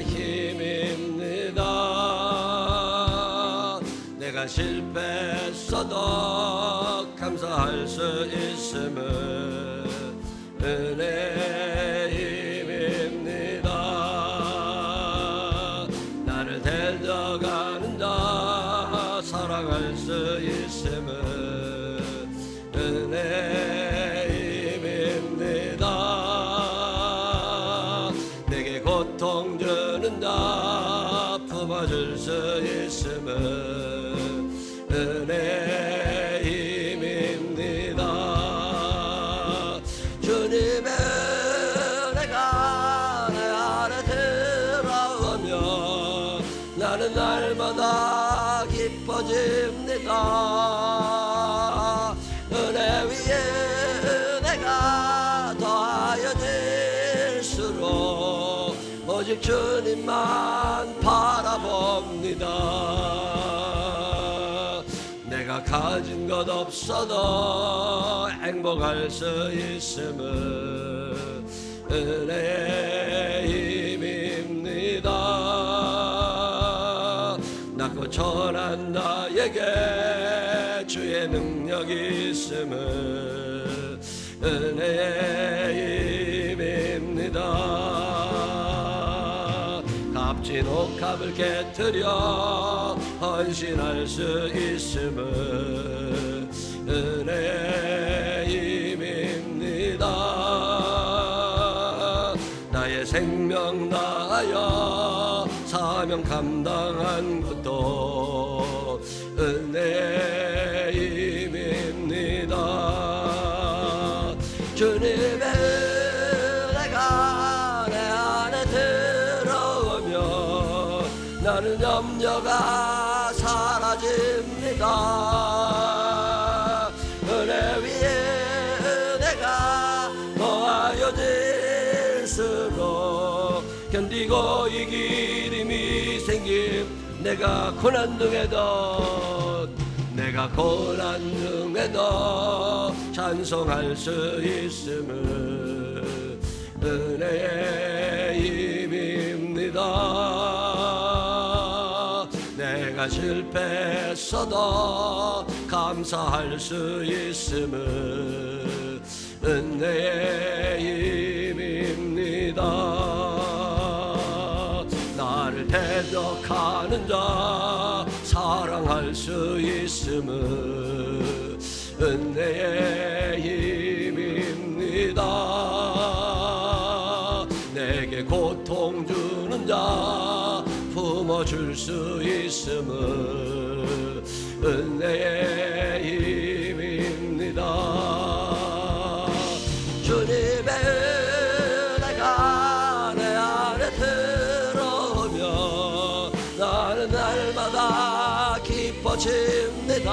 힘입니다. 내가 실패했어도 감사할 수 있음을 은혜 힘입니다. 나를 데려가는 자 사랑할 수 있음을 은혜 힘입니다. 내게 고통 주는 자 품어줄 수 있음을 은혜 힘입니다. 주님의 은혜가 내 안에 들어오면 나는 날마다 기뻐집니다. 은혜 위에 은혜가 더하여질수록 오직 주님만 바라봅니다. 내가 가진 것 없어도 행복할 수 있음을 은혜의 힘입니다. 낮고 천한 나에게 주의 능력이 있음을 은혜의 힘입니다. 값진 옷값을 깨뜨려 헌신할 수 있음을 은혜의 힘입니다. 나의 생명 다하여 사명 감당한 것도 은혜의 힘입니다. 주님의 은혜가 내 안에 들어오면 나는 염려가 사라집니다. 은혜 위에 은혜가 더하여질수록 견디고 이길 힘이 생김. 내가 고난 중에도 찬송할 수 있음을 은혜의 힘입니다. 내가 실패했어도 감사할 수 있음을 은혜의 힘입니다. 나를 대적하는 자 사랑할 수 있음을 은혜의 힘입니다. 내게 고통 주는 자 품어줄 수 있음을 은혜의 힘입니다. 주님의 은혜가 내 안에 들어오면 나는 날마다 기뻐집니다.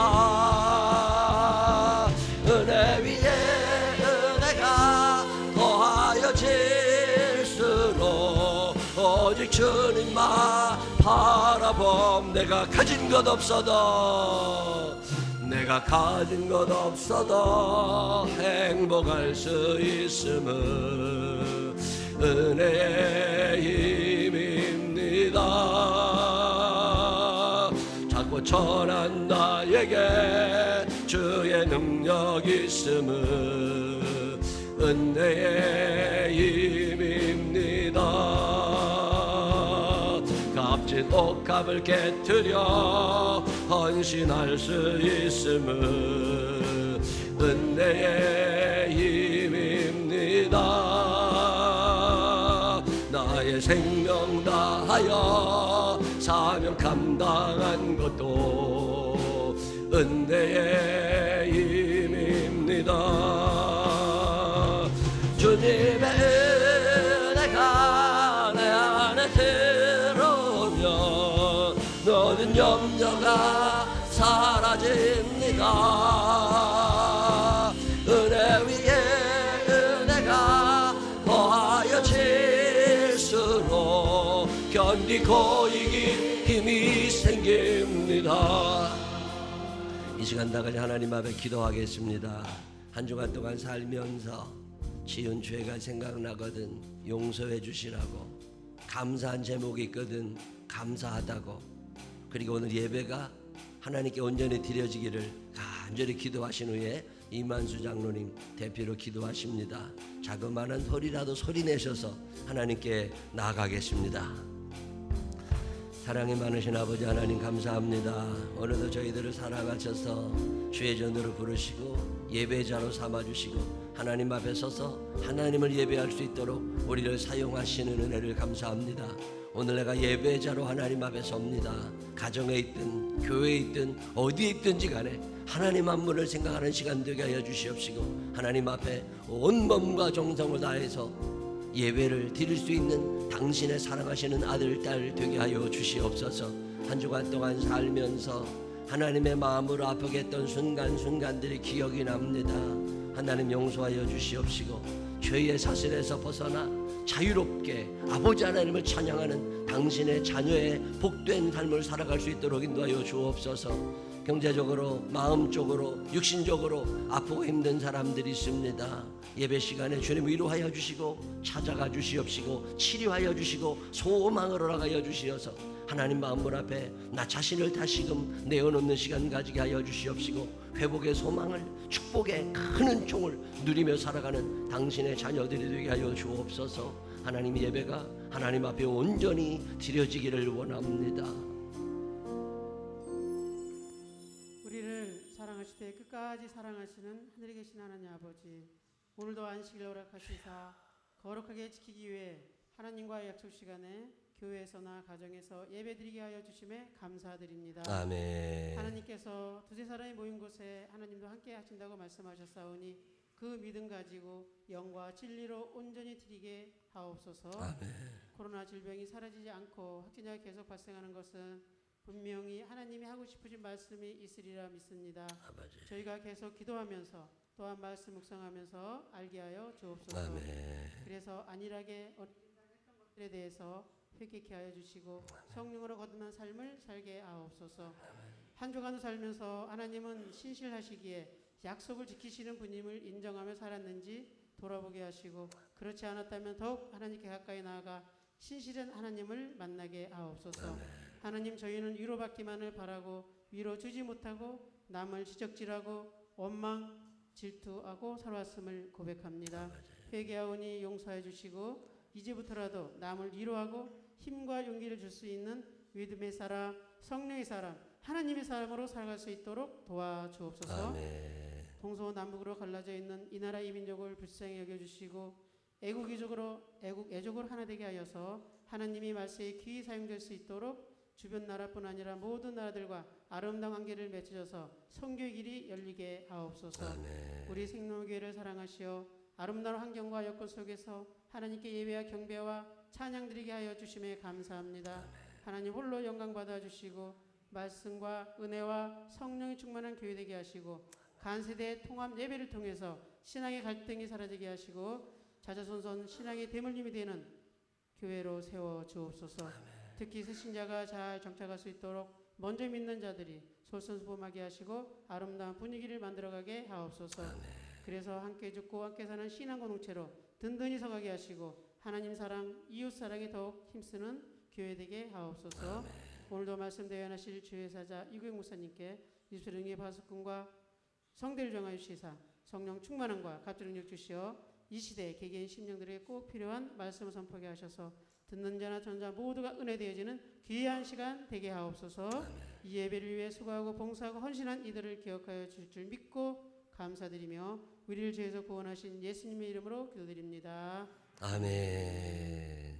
은혜 위에 은혜가 더하여질수록 오직 주님만 바라봄. 내가 가진 것 없어도 행복할 수 있음을 은혜의 힘입니다. 작고 천한 나에게 주의 능력이 있음을 은혜의 힘입니다. 값진 옷값을 깨뜨려 헌신할 수 있음을 은혜의 힘입니다. 나의 생명 다하여 사명 감당한 것도 은혜의 힘입니다. 주님의 은혜가 내 안에 들어오면 모든 염려가 사라집니다. 은혜 위에 은혜가 더하여질수록 견디고 이길 힘이 생깁니다. 이 시간 다 같이 하나님 앞에 기도하겠습니다. 한 주간 동안 살면서 지은 죄가 생각나거든 용서해 주시라고 감사한 제목이 있거든. 감사하다고. 그리고 오늘 예배가 하나님께 온전히 드려지기를 간절히 기도하신 후에 이만수 장로님 대표로 기도하십니다. 자그마한 소리라도 소리내셔서 하나님께 나아가겠습니다. 사랑이 많으신 아버지 하나님 감사합니다. 오늘도 저희들을 사랑하셔서 주의 전으로 부르시고 예배자로 삼아주시고 하나님 앞에 서서 하나님을 예배할 수 있도록 우리를 사용하시는 은혜를 감사합니다. 오늘 내가 예배자로 하나님 앞에 섭니다. 가정에 있든 교회에 있든 어디에 있든지 간에 하나님 한 분을 생각하는 시간 되게 하여 주시옵시고 하나님 앞에 온 몸과 정성을 다해서 예배를 드릴 수 있는 당신의 사랑하시는 아들, 딸 되게 하여 주시옵소서. 한 주간 동안 살면서 하나님의 마음으로 아프게 했던 순간순간들이 기억이 납니다. 하나님 용서하여 주시옵시고 죄의 사슬에서 벗어나 자유롭게 아버지 하나님을 찬양하는 당신의 자녀의 복된 삶을 살아갈 수 있도록 인도하여 주옵소서. 경제적으로, 마음적으로, 육신적으로 아프고 힘든 사람들이 있습니다. 예배 시간에 주님 위로하여 주시고 찾아가 주시옵시고 치료하여 주시고 소망을 허락하여 주시어서 하나님 마음문 앞에 나 자신을 다시금 내어놓는 시간 가지게 하여 주시옵시고 회복의 소망을 축복의 큰 은총을 누리며 살아가는 당신의 자녀들이 되게 하여 주옵소서. 하나님 예배가 하나님 앞에 온전히 드려지기를 원합니다. 우리를 사랑하시되 끝까지 사랑하시는 하늘에 계신 하나님 아버지, 오늘도 안식일 허락하시사 거룩하게 지키기 위해 하나님과의 약속 시간에 교회에서나 가정에서 예배드리게 하여 주심에 감사드립니다. 아멘. 하나님께서 두세 사람이 모인 곳에 하나님도 함께 하신다고 말씀하셨사오니 그 믿음 가지고 영과 진리로 온전히 드리게 하옵소서. 아멘. 코로나 질병이 사라지지 않고 확진자가 계속 발생하는 것은 분명히 하나님이 하고 싶으신 말씀이 있으리라 믿습니다. 아버지. 저희가 계속 기도하면서 또한 말씀 묵상하면서 알게 하여 주옵소서. 아멘. 그래서 안일하게 했던 것들에 대해서 회개케 하여 주시고 성령으로 거듭난 삶을 살게 하옵소서. 한 주간을 살면서 하나님은 신실하시기에 약속을 지키시는 분임을 인정하며 살았는지 돌아보게 하시고 그렇지 않았다면 더욱 하나님께 가까이 나아가 신실한 하나님을 만나게 하옵소서. 하나님, 저희는 위로받기만을 바라고 위로 주지 못하고 남을 지적질하고 원망 질투하고 살아왔음을 고백합니다. 회개하오니 용서해 주시고 이제부터라도 남을 위로하고 힘과 용기를 줄 수 있는 믿음의 사람, 성령의 사람, 하나님의 사람으로 살아갈 수 있도록 도와주옵소서. 아멘. 동서남북으로 갈라져 있는 이 나라 이민족을 불쌍히 여겨주시고 애국으로 하나 되게 하여서 하나님이 말씀에 귀히 사용될 수 있도록 주변 나라뿐 아니라 모든 나라들과 아름다운 관계를 맺으셔서 선교의 길이 열리게 하옵소서. 아멘. 우리 생명교회를 사랑하시어 아름다운 환경과 여건 속에서 하나님께 예배와 경배와 찬양 드리게 하여 주심에 감사합니다. 아멘. 하나님 홀로 영광 받아 주시고 말씀과 은혜와 성령이 충만한 교회 되게 하시고 간세대 통합 예배를 통해서 신앙의 갈등이 사라지게 하시고 자자손손 신앙의 대물림이 되는 교회로 세워 주옵소서. 특히 새신자가 잘 정착할 수 있도록 먼저 믿는 자들이 솔선수범하게 하시고 아름다운 분위기를 만들어가게 하옵소서. 그래서 함께 죽고 함께 사는 신앙 공동체로 든든히 서가게 하시고 하나님 사랑, 이웃 사랑에 더욱 힘쓰는 교회 되게 하옵소서. 오늘도 말씀 대연하실 주의 사자 이구영 목사님께 입술응의 바수꾼과 성대를 정하여 주시사 성령 충만함과 갑질 능력 주시어 이 시대 개개인 심령들에게 꼭 필요한 말씀을 선포하게 하셔서 듣는 자나 전자 모두가 은혜되어지는 귀한 시간 되게 하옵소서. 이 예배를 위해 수고하고 봉사하고 헌신한 이들을 기억하여 주실 줄 믿고 감사드리며 우리를 죄에서 구원하신 예수님의 이름으로 기도드립니다. 아멘.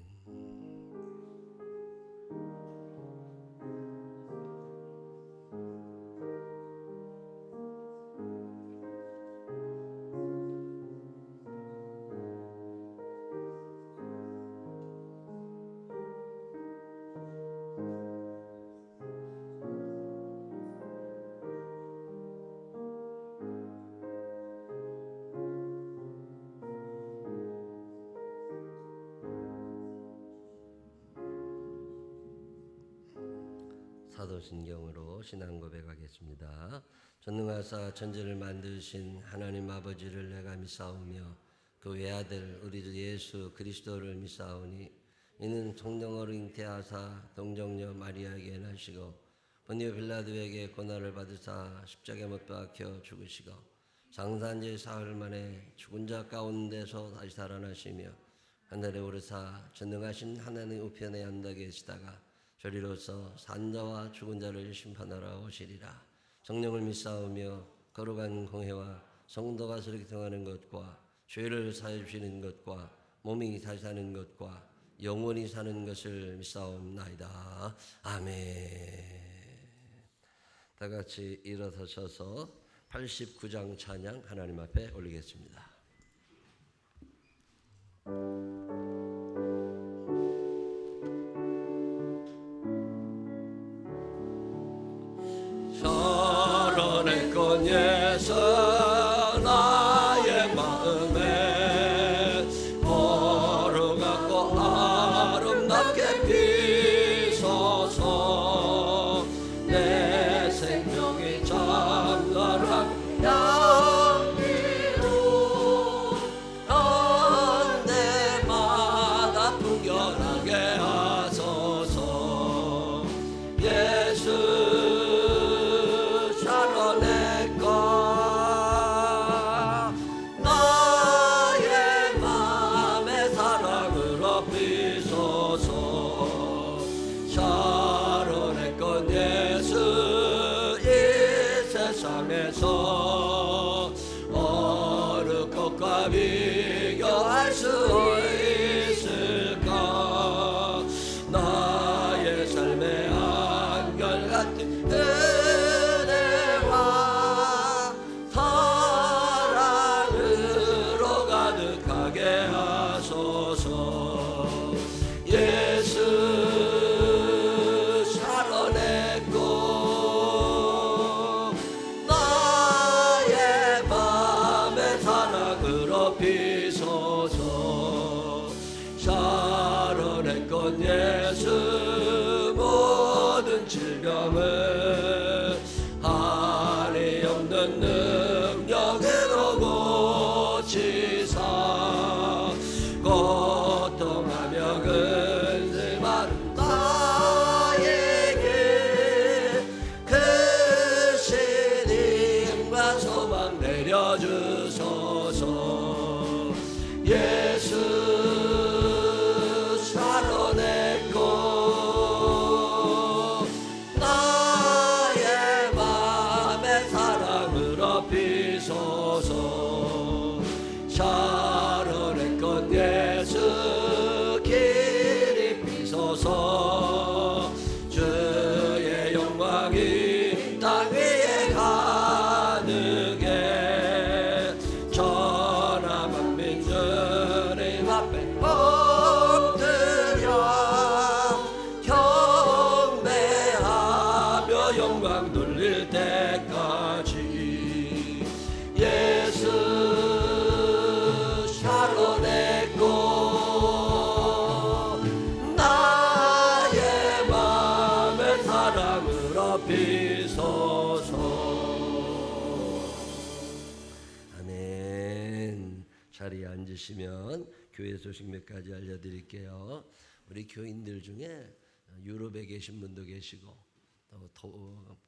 사도신경으로 신앙 고백하겠습니다. 전능하사 천지를 만드신 하나님 아버지를 내가 믿사오며 그 외아들 우리 주 예수 그리스도를 믿사오니 이는 성령으로 잉태하사 동정녀 마리아에게 나시고 본디오 빌라도에게 고난을 받으사 십자가에 못 박혀 죽으시고 장사한 지 사흘 만에 죽은 자 가운데서 다시 살아나시며 하늘에 오르사 전능하신 하나님 우편에 앉아 계시다가 저리로서 산자와 죽은 자를 심판하러 오시리라. 성령을 믿사오며 거룩한 공회와 성도가 서로 통하는 것과 죄를 사해 주시는 것과 몸이 다시 사는 것과 영원히 사는 것을 믿사옵나이다. 아멘. 다 같이 일어서셔서 89장 찬양 하나님 앞에 올리겠습니다. 살아냈건 예수 나의 마음에 걸어가고 아름답게 비소서 내 생명이 장렬한 향기로 넌 때마다 풍겨나게 하소서. 예수 세상에서 어느 것과 비교할 수 있을까. 나의 삶의 한결같은 은혜와 사랑으로 가득하게 하소서. 예수 살아냈건 예수 모든 질병을 한이 없는 능력으로 고치사 고통하며 근심하는 나에게 크신 힘과 소망 내려주소서. 예수 살아냈고 나의 맘에 사랑으로 비소서. 살아냈건 예수 길이 비소서. 주의 영광이 땅 위에 가득해 천하 만민들의 앞에 영광 돌릴 때까지. 예수 살아냈고 나의 맘에 사랑으로 비소서. 아멘. 자리에 앉으시면 교회 소식 몇 가지 알려드릴게요. 우리 교인들 중에 유럽에 계신 분도 계시고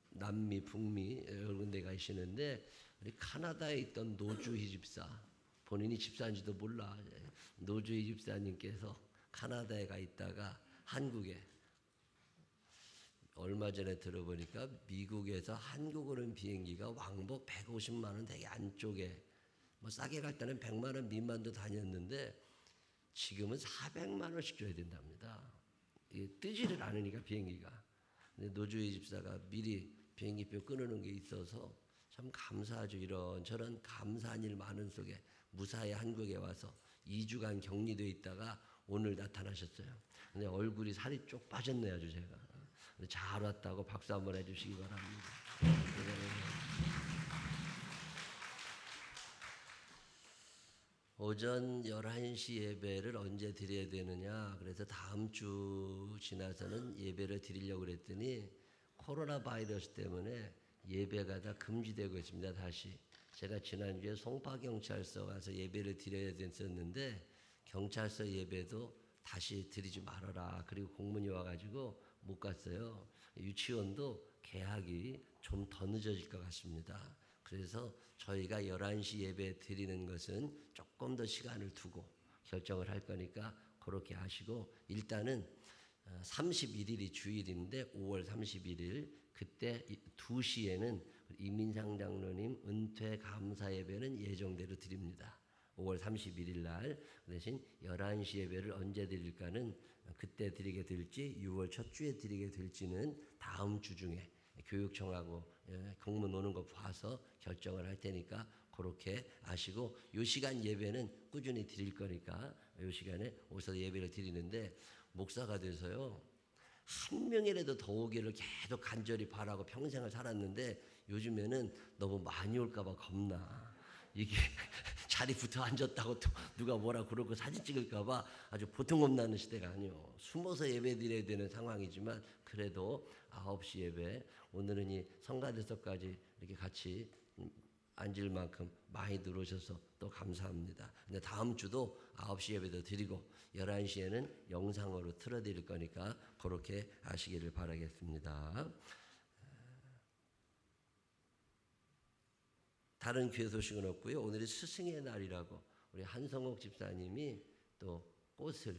남미, 북미 여러 군데 가시는데 우리 카나다에 있던 노주희 집사, 본인이 집사인지도 몰라. 노주희 집사님께서 카나다에 가 있다가 한국에 얼마 전에 들어보니까 미국에서 한국 오는 비행기가 왕복 150만 원 되게 안쪽에 뭐 싸게 갈 때는 100만 원 미만도 다녔는데 지금은 400만 원씩 줘야 된답니다. 이게 뜨지를 않으니까 비행기가. 근데 노주희 집사가 미리 비행기표 끊어놓은 게 있어서 참 감사하죠. 이런저런 감사한 일 많은 속에 무사히 한국에 와서 2주간 격리되어 있다가 오늘 나타나셨어요. 근데 얼굴이 살이 쪽 빠졌네요, 아주 제가. 잘 왔다고 박수 한번 해주시기 바랍니다. 오전 11시 예배를 언제 드려야 되느냐. 그래서 다음 주 지나서는 예배를 드리려고 그랬더니 코로나 바이러스 때문에 예배가 다 금지되고 있습니다. 다시. 제가 지난주에 송파경찰서 가서 예배를 드려야 됐었는데 경찰서 예배도 다시 드리지 말아라. 그리고 공문이 와가지고 못 갔어요. 유치원도 개학이 좀 더 늦어질 것 같습니다. 그래서 저희가 11시 예배 드리는 것은 조금 더 시간을 두고 결정을 할 거니까 그렇게 하시고, 일단은 31일이 주일인데 5월 31일 그때 2시에는 이민상 장로님 은퇴 감사 예배는 예정대로 드립니다. 5월 31일 날. 대신 11시 예배를 언제 드릴까는 그때 드리게 될지 6월 첫 주에 드리게 될지는 다음 주 중에 교육청하고 공문 오는 거 봐서 결정을 할 테니까 그렇게 아시고, 요 시간 예배는 꾸준히 드릴 거니까 요 시간에 오셔서 예배를 드리는데, 목사가 돼서요 한 명이라도 더 오기를 계속 간절히 바라고 평생을 살았는데 요즘에는 너무 많이 올까봐 겁나. 이게 자리 붙어 앉았다고 또 누가 뭐라 그러고 사진 찍을까봐 아주 보통 겁나는 시대가 아니요. 숨어서 예배 드려야 되는 상황이지만 그래도 9시 예배, 오늘은 이 성가대석까지 이렇게 같이 앉을 만큼 많이 들어오셔서 또 감사합니다. 근데 다음 주도 9시 예배도 드리고 11시에는 영상으로 틀어드릴 거니까 그렇게 하시기를 바라겠습니다. 다른 교회 소식은 없고요. 오늘이 스승의 날이라고 우리 한성옥 집사님이 또 꽃을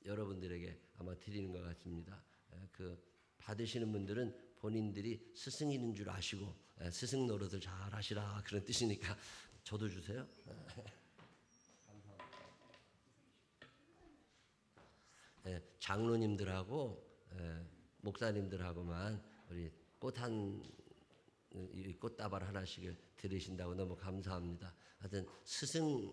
여러분들에게 아마 드리는 것 같습니다. 그 받으시는 분들은 본인들이 스승인 줄 아시고 스승 노릇을 잘 하시라 그런 뜻이니까 저도 주세요. 장로님들하고 목사님들하고만 우리 이 꽃다발 하나씩을 드리신다고 너무 감사합니다. 하여튼 스승이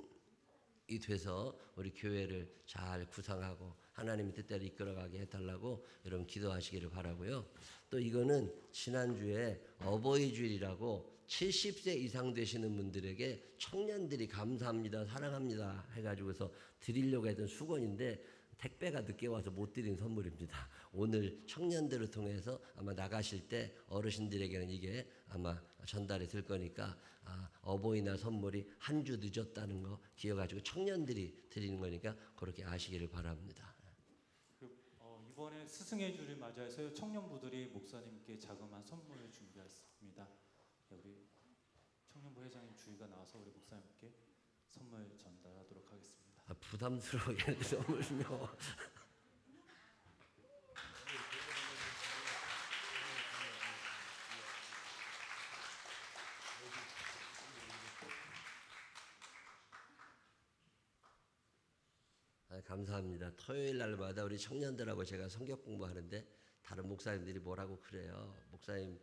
돼서 우리 교회를 잘 구성하고 하나님의 뜻대로 이끌어가게 해달라고 여러분 기도하시기를 바라고요. 또 이거는 지난주에 어버이 주일이라고 70세 이상 되시는 분들에게 청년들이 감사합니다, 사랑합니다 해가지고서 드리려고 했던 수건인데 택배가 늦게 와서 못 드린 선물입니다. 오늘 청년들을 통해서 아마 나가실 때 어르신들에게는 이게 아마 전달이 될 거니까 어버이날 선물이 한 주 늦었다는 거 기억하시고 청년들이 드리는 거니까 그렇게 아시기를 바랍니다. 이번에 스승의 주를 맞이해서 청년부들이 목사님께 자그마한 선물을 준비했습니다. 우리 청년부 회장님 주의가 나와서 우리 목사님께 선물 전달하도록 하겠습니다. 부담스러워게 선물요. 감사합니다. 토요일 날마다 우리 청년들하고 제가 성경 공부하는데 다른 목사님들이 뭐라고 그래요. 목사님,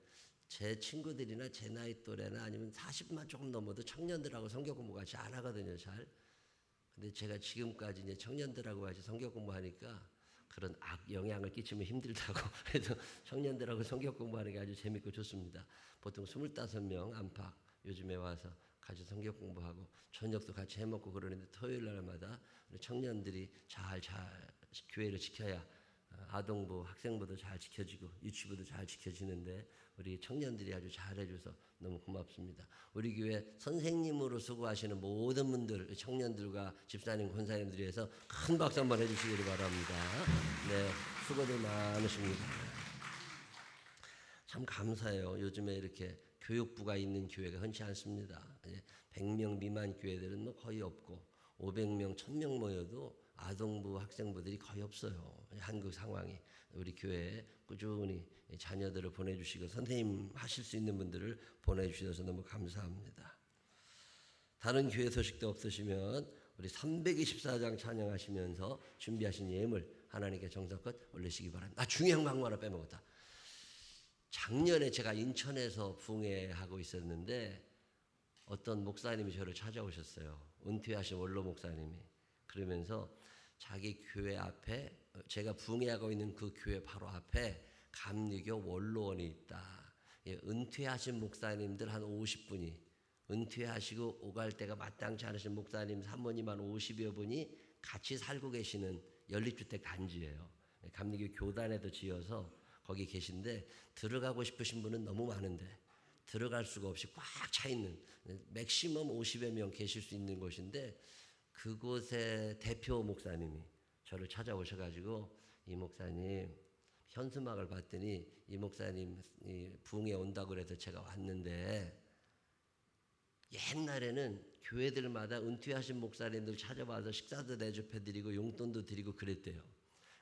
제 친구들이나 제 나이 또래나 아니면 40만 조금 넘어도 청년들하고 성경 공부 같이 안 하거든요, 잘. 근데 제가 지금까지 이제 청년들하고 같이 성경 공부하니까 그런 영향을 끼치면 힘들다고 해서 청년들하고 성경 공부하는 게 아주 재밌고 좋습니다. 보통 25명 안팎 요즘에 와서 같이 성경 공부하고 저녁도 같이 해먹고 그러는데 토요일 날마다 우리 청년들이 잘 교회를 지켜야 아동부, 학생부도 잘 지켜지고 유치부도 잘 지켜지는데 우리 청년들이 아주 잘해줘서 너무 고맙습니다. 우리 교회 선생님으로 수고하시는 모든 분들, 청년들과 집사님, 권사님들 위해서 큰 박수 한번 해주시기를 바랍니다. 네, 수고들 많으십니다. 참 감사해요. 요즘에 이렇게 교육부가 있는 교회가 흔치 않습니다. 100명 미만 교회들은 뭐 거의 없고 500명, 1000명 모여도 아동부, 학생부들이 거의 없어요. 한국 상황이. 우리 교회에 꾸준히 자녀들을 보내주시고 선생님 하실 수 있는 분들을 보내주셔서 너무 감사합니다. 다른 교회 소식도 없으시면 우리 324장 찬양하시면서 준비하신 예물 하나님께 정성껏 올리시기 바랍니다. 중요한 광고 하나 빼먹었다. 작년에 제가 인천에서 부흥회하고 있었는데 어떤 목사님이 저를 찾아오셨어요. 은퇴하신 원로 목사님이. 그러면서 자기 교회 앞에, 제가 부흥회하고 있는 그 교회 바로 앞에 감리교 원로원이 있다. 은퇴하신 목사님들 한 50분이, 은퇴하시고 오갈 때가 마땅치 않으신 목사님 사모님 한 50여 분이 같이 살고 계시는 연립주택 단지예요. 감리교 교단에도 지어서 거기 계신데 들어가고 싶으신 분은 너무 많은데 들어갈 수가 없이 꽉 차 있는, 맥시멈 50여 명 계실 수 있는 곳인데 그곳의 대표 목사님이 저를 찾아오셔가지고 이 목사님 현수막을 봤더니 이 목사님이 부흥에 온다고 그래서 제가 왔는데 옛날에는 교회들마다 은퇴하신 목사님들 찾아와서 식사도 대접해드리고 용돈도 드리고 그랬대요.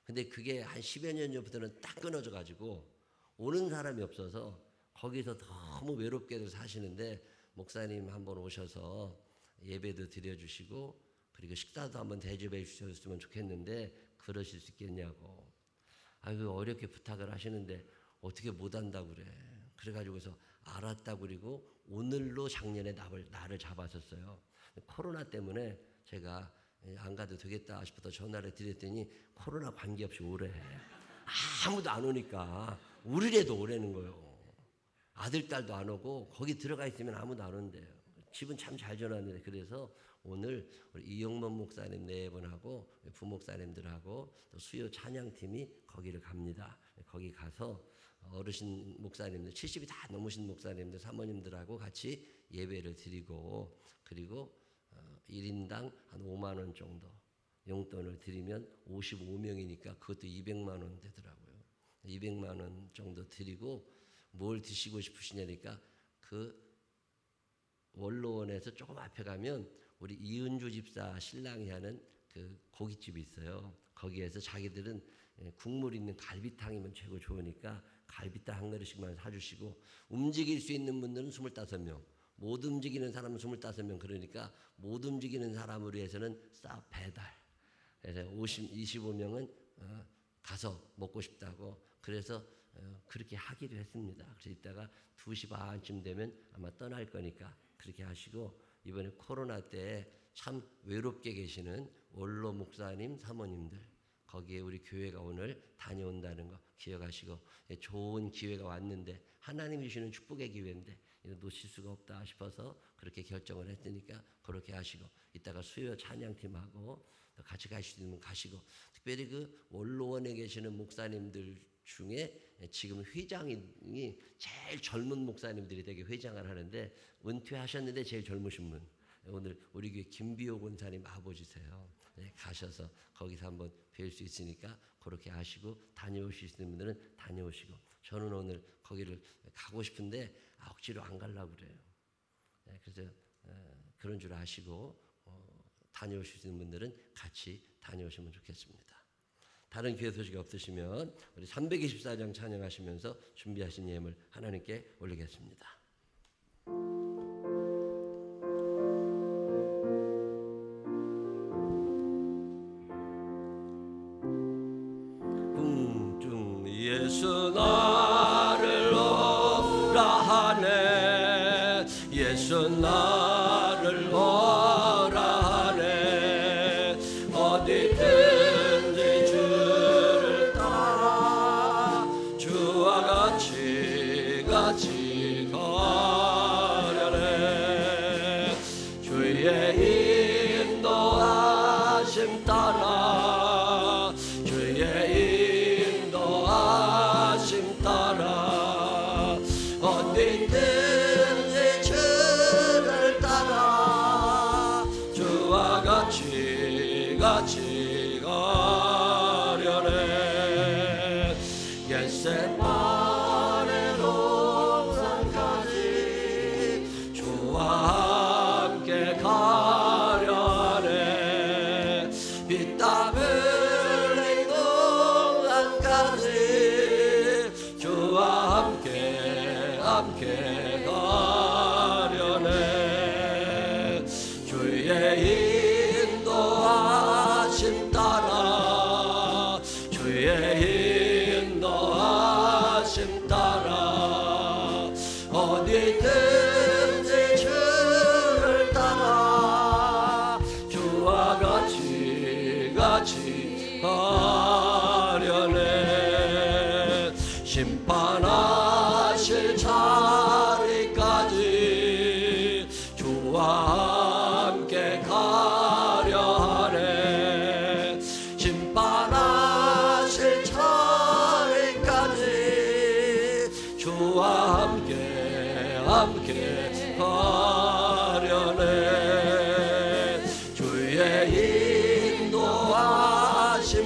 근데 그게 한 10여 년 전부터는 딱 끊어져 가지고 오는 사람이 없어서 거기서 너무 외롭게도 사시는데 목사님 한번 오셔서 예배도 드려주시고 그리고 식사도 한번 대접해 주셨으면 좋겠는데 그러실 수 있겠냐고. 아이고 어렵게 부탁을 하시는데 어떻게 못한다고 그래. 그래가지고서 알았다고 그리고 오늘로 작년에 나를 잡았었어요. 코로나 때문에 제가 안 가도 되겠다 싶어서 전화를 드렸더니 코로나 관계없이 오래. 아무도 안 오니까 우리라도 오라는 거예요. 아들, 딸도 안 오고 거기 들어가 있으면 아무도 안 온대요. 집은 참 잘 지어놨는데 그래서 오늘 우리 이용범 목사님 네 분하고 부목사님들하고 또 수요 찬양팀이 거기를 갑니다. 거기 가서 어르신 목사님들 70이 다 넘으신 목사님들 사모님들하고 같이 예배를 드리고 그리고 1인당 한 5만 원 정도 용돈을 드리면 55명이니까 그것도 200만 원 되더라고요. 200만 원 정도 드리고 뭘 드시고 싶으시냐니까 그 원로원에서 조금 앞에 가면 우리 이은주 집사 신랑이 하는 그 고깃집이 있어요. 거기에서 자기들은 국물 있는 갈비탕이면 최고 좋으니까 갈비탕 한 그릇씩만 사주시고 움직일 수 있는 분들은 25명 못 움직이는 사람은 25명 그러니까 못 움직이는 사람을 위해서는 싹 배달. 그래서 25명은 가서 먹고 싶다고 그래서 그렇게 하기로 했습니다. 그래서 이따가 2시 반쯤 되면 아마 떠날 거니까 그렇게 하시고 이번에 코로나 때 참 외롭게 계시는 원로 목사님 사모님들 거기에 우리 교회가 오늘 다녀온다는 거 기억하시고 좋은 기회가 왔는데 하나님 주시는 축복의 기회인데 놓칠 수가 없다 싶어서 그렇게 결정을 했으니까 그렇게 하시고 이따가 수요 찬양팀하고 같이 가시면 가시고 특별히 그 원로원에 계시는 목사님들 중에 지금 회장이 제일 젊은 목사님들이 되게 회장을 하는데 은퇴하셨는데 제일 젊으신 분 오늘 우리 교회 김비호 권사님 아버지세요. 네, 가셔서 거기서 한번 뵐 수 있으니까 그렇게 하시고 다녀오실 수 있는 분들은 다녀오시고 저는 오늘 거기를 가고 싶은데 억지로 안 가려고 그래요. 네, 그래서 그런 줄 아시고 다녀오실 수 있는 분들은 같이 다녀오시면 좋겠습니다. 다른 교회 소식이 없으시면 우리 324장 찬양하시면서 준비하신 예물 하나님께 올리겠습니다. 예수 나를 오라 하네 예수 나를 오라 하네 어디든지 주를 따라 주와 같이 가려네 주의 인도하심 따라 주의 인도하심 따라 어디든지 주를 따라 주와 같이 가려네 겟세마네 동산까지 주와 함께 가려 하네 빛땀 흘린 동산까지 주와 함께 가려네 주의 인도하심 따라 주의 인도하심 따라 어디든지 주를 따라 주와 같이 가려네 심판하실 자리까지 주와 함께 가려 하네 심판하실 자리까지 주와 함께 가려네 주의 인도하심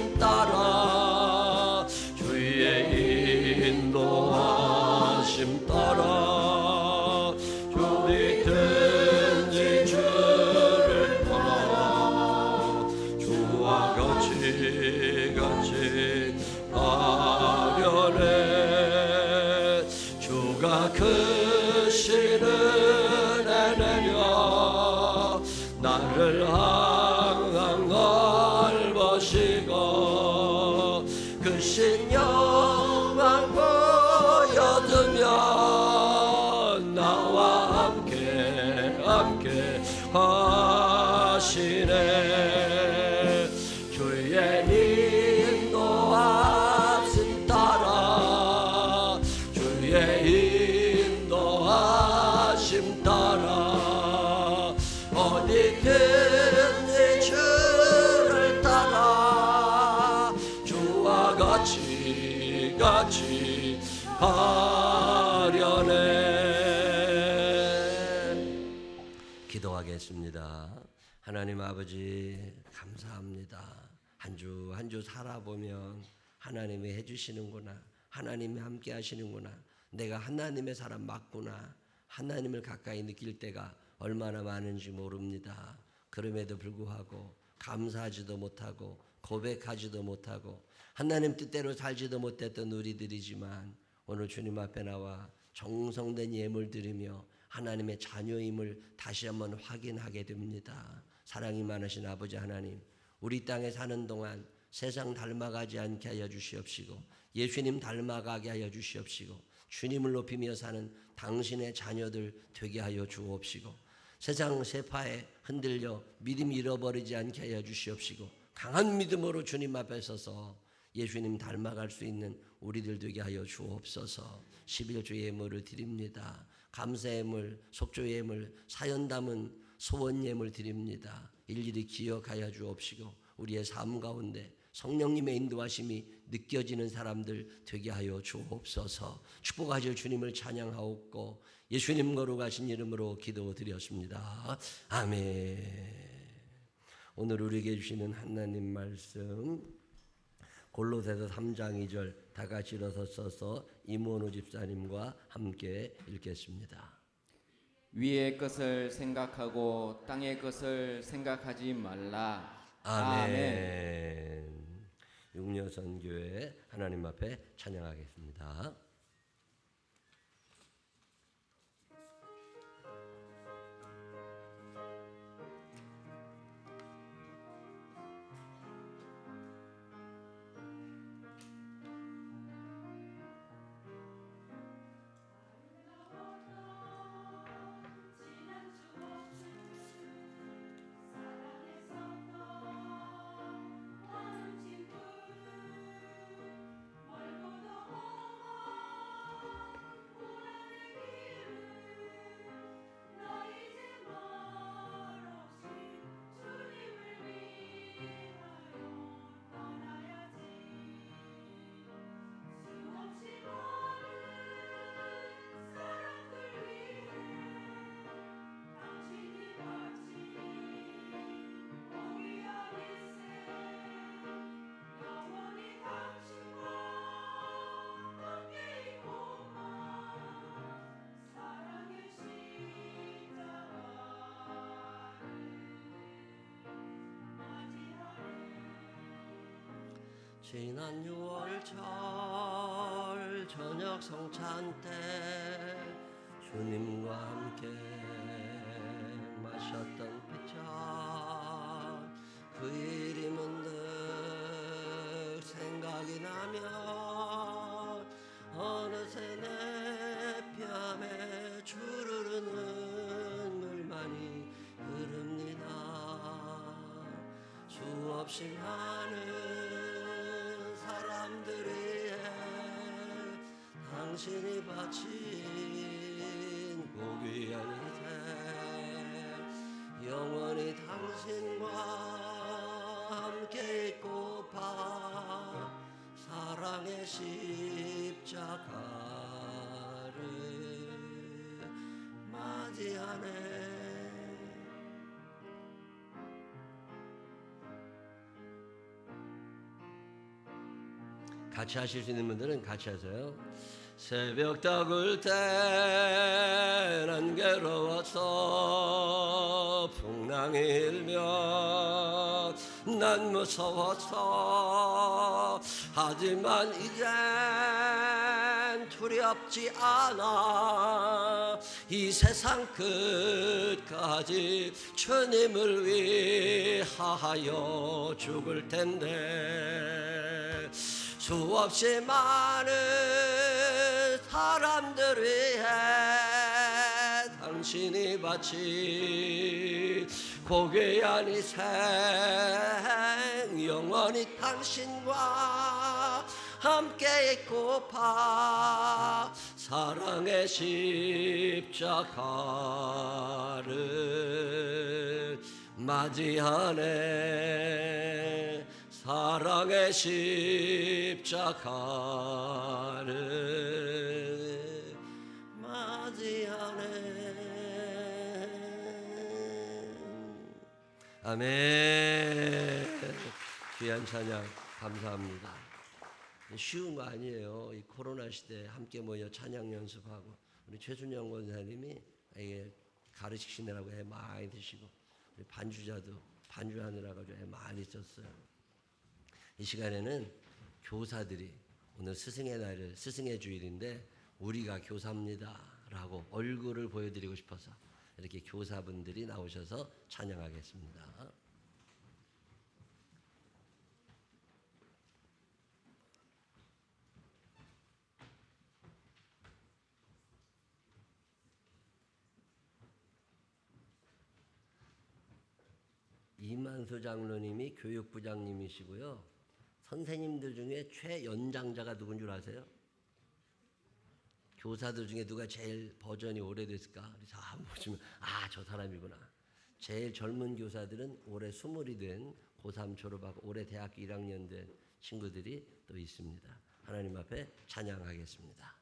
그 신령만 보여주면 나와 함께 하시네. 주의 인도하심 따라 주의 인도하심 따라 어디든지 주를 따라 주와 같이 가려네. 기도하겠습니다. 하나님 아버지 감사합니다. 한 주 살아보면 하나님이 해주시는구나, 하나님이 함께 하시는구나, 내가 하나님의 사람 맞구나, 하나님을 가까이 느낄 때가 얼마나 많은지 모릅니다. 그럼에도 불구하고 감사하지도 못하고 고백하지도 못하고 하나님 뜻대로 살지도 못했던 우리들이지만 오늘 주님 앞에 나와 정성된 예물 드리며 하나님의 자녀임을 다시 한번 확인하게 됩니다. 사랑이 많으신 아버지 하나님, 우리 땅에 사는 동안 세상 닮아가지 않게 하여 주시옵시고 예수님 닮아가게 하여 주시옵시고 주님을 높이며 사는 당신의 자녀들 되게 하여 주옵시고 세상 세파에 흔들려 믿음 잃어버리지 않게 하여 주시옵시고 강한 믿음으로 주님 앞에 서서 예수님 닮아갈 수 있는 우리들 되게 하여 주옵소서. 11조 예물을 드립니다. 감사 예물, 속죄 예물, 사연 담은 소원 예물 드립니다. 일일이 기억하여 주옵시고 우리의 삶 가운데 성령님의 인도하심이 느껴지는 사람들 되게 하여 주옵소서. 축복하여 주님을 찬양하옵고 예수님 거룩하신 이름으로 기도드렸습니다. 아멘. 오늘 우리에게 주시는 하나님 말씀 골로새서 3장 2절 다 같이 일어서서 이모노 집사님과 함께 읽겠습니다. 위의 것을 생각하고 땅의 것을 생각하지 말라. 아멘. 육려선교회 하나님 앞에 찬양하겠습니다. 지난 6월절 저녁 성찬 때 주님과 함께 마셨던 빗잔 그 일이 문득 생각이 나면 어느새 내 뺨에 주르르 눈물만이 흐릅니다. 수없이 많은 사람들이 당신이 바친 고귀한 희생 영원히 당신과 함께 있고파 사랑의 십자가를 맞이하네. 같이 하실 수 있는 분들은 같이 하세요. 새벽 떡을 때 난 괴로워서 풍랑이 일면 난 무서웠어. 하지만 이젠 두렵지 않아. 이 세상 끝까지 주님을 위하여 죽을 텐데 수없이 많은 사람들 위해 당신이 바친 고귀한 희생 영원히 당신과 함께 있고파 사랑의 십자가를 맞이하네 사랑의 십자가를 맞이하네. 아멘. 귀한 찬양 감사합니다. 쉬운 거 아니에요. 이 코로나 시대에 함께 모여 찬양 연습하고 우리 최순영 권사님이 이게 가르치시느라고 애 많이 드시고 우리 반주자도 반주하느라고 애 많이 썼어요. 이 시간에는 교사들이 오늘 스승의 날을 스승의 주일인데 우리가 교사입니다라고 얼굴을 보여드리고 싶어서 이렇게 교사분들이 나오셔서 찬양하겠습니다. 이만수 장로님이 교육부장님이시고요. 선생님들 중에 최연장자가 누군 줄 아세요? 교사들 중에 누가 제일 버전이 오래됐을까? 그래서 한번 보시면 저 사람이구나. 제일 젊은 교사들은 올해 20이 된 고3 졸업하고 올해 대학교 1학년 된 친구들이 또 있습니다. 하나님 앞에 찬양하겠습니다.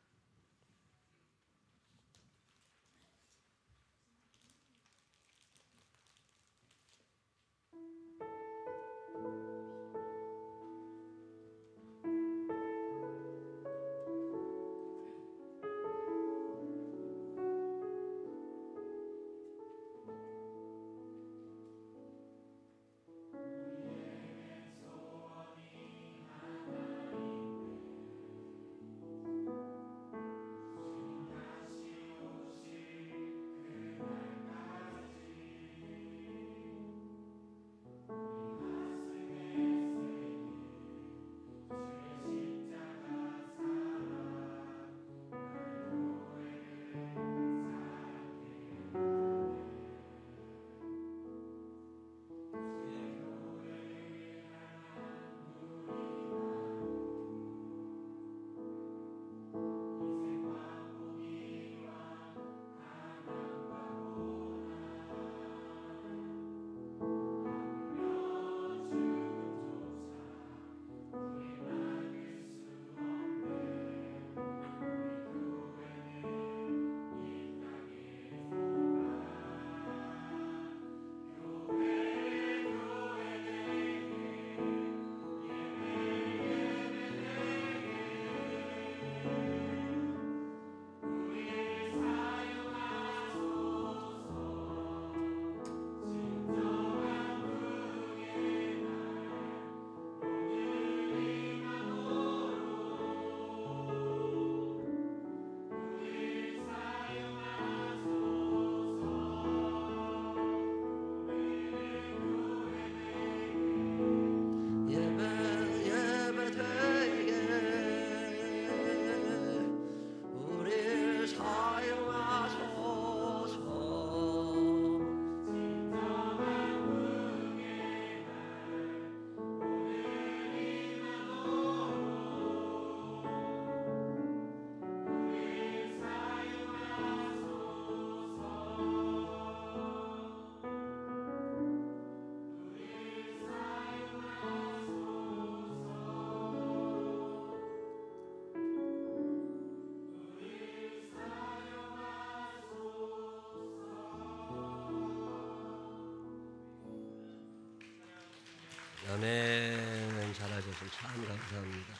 아멘. 잘하셔서 참 감사합니다.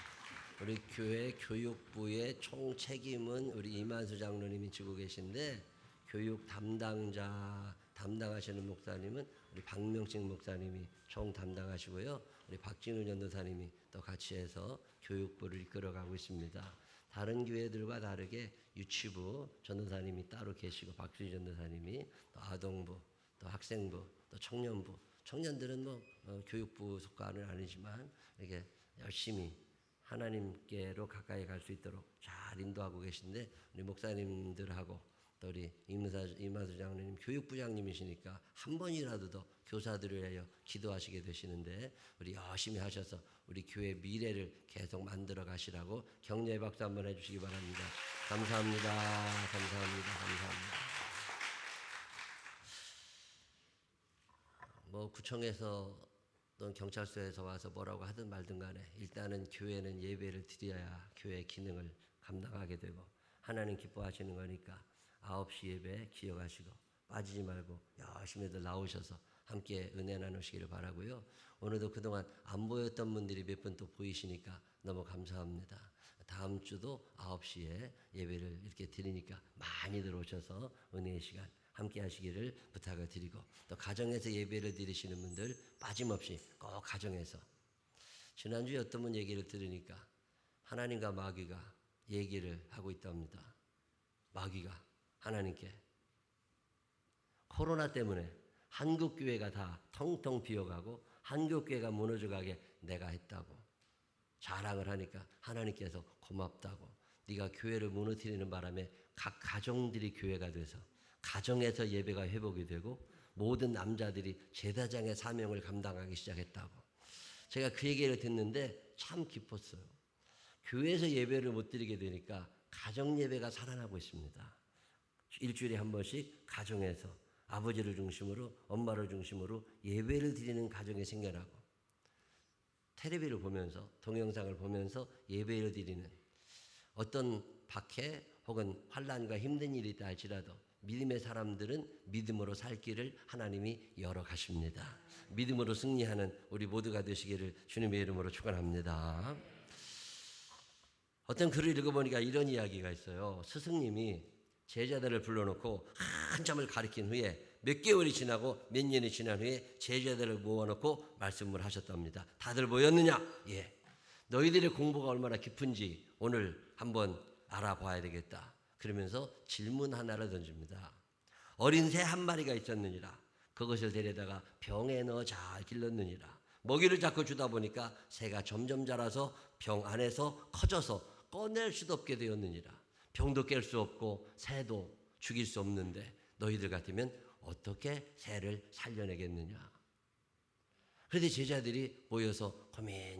우리 교회 교육부의 총 책임은 우리 이만수 장로님이 지고 계신데 교육 담당하시는 목사님은 우리 박명식 목사님이 총 담당하시고요. 우리 박진우 전도사님이 또 같이 해서 교육부를 이끌어가고 있습니다. 다른 교회들과 다르게 유치부 전도사님이 따로 계시고 박수희 전도사님이 또 아동부, 또 학생부, 또 청년부. 청년들은 교육부 속과는 아니지만 이렇게 열심히 하나님께로 가까이 갈 수 있도록 잘 인도하고 계신데, 우리 목사님들하고 또 우리 이마수 장로님 교육부장님이시니까 한 번이라도 더 교사들을 위하여 기도하시게 되시는데, 우리 열심히 하셔서 우리 교회 미래를 계속 만들어 가시라고 격려의 박수 한번 해주시기 바랍니다. 감사합니다. 감사합니다. 감사합니다. 뭐 구청에서 또는 경찰서에서 와서 뭐라고 하든 말든 간에 일단은 교회는 예배를 드려야 교회의 기능을 감당하게 되고 하나님 기뻐하시는 거니까 9시 예배 기억하시고 빠지지 말고 열심히들 나오셔서 함께 은혜 나누시기를 바라고요. 오늘도 그동안 안 보였던 분들이 몇 분 또 보이시니까 너무 감사합니다. 다음 주도 9시에 예배를 이렇게 드리니까 많이들 오셔서 은혜의 시간 함께 하시기를 부탁을 드리고, 또 가정에서 예배를 드리시는 분들 빠짐없이 꼭 가정에서. 지난주에 어떤 분 얘기를 들으니까 하나님과 마귀가 얘기를 하고 있답니다. 마귀가 하나님께 코로나 때문에 한국교회가 다 텅텅 비어가고 한국교회가 무너져가게 내가 했다고 자랑을 하니까 하나님께서 고맙다고, 네가 교회를 무너뜨리는 바람에 각 가정들이 교회가 돼서 가정에서 예배가 회복이 되고 모든 남자들이 제사장의 사명을 감당하기 시작했다고. 제가 그 얘기를 듣는데 참 기뻤어요. 교회에서 예배를 못 드리게 되니까 가정 예배가 살아나고 있습니다. 일주일에 한 번씩 가정에서 아버지를 중심으로 엄마를 중심으로 예배를 드리는 가정이 생겨나고, 텔레비를 보면서 동영상을 보면서 예배를 드리는, 어떤 박해 혹은 환난과 힘든 일이 있다 할지라도 믿음의 사람들은 믿음으로 살 길을 하나님이 열어 가십니다. 믿음으로 승리하는 우리 모두가 되시기를 주님의 이름으로 축원합니다. 어떤 글을 읽어보니까 이런 이야기가 있어요. 스승님이 제자들을 불러놓고 한참을 가르친 후에 몇 개월이 지나고 몇 년이 지난 후에 제자들을 모아놓고 말씀을 하셨답니다. 다들 모였느냐? 예. 너희들의 공부가 얼마나 깊은지 오늘 한번 알아봐야 되겠다. 그러면서 질문 하나를 던집니다. 어린 새 한 마리가 있었느니라. 그것을 데려다가 병에 넣어 잘 길렀느니라. 먹이를 자꾸 주다 보니까 새가 점점 자라서 병 안에서 커져서 꺼낼 수도 없게 되었느니라. 병도 깰 수 없고 새도 죽일 수 없는데 너희들 같으면 어떻게 새를 살려내겠느냐. 그런데 제자들이 모여서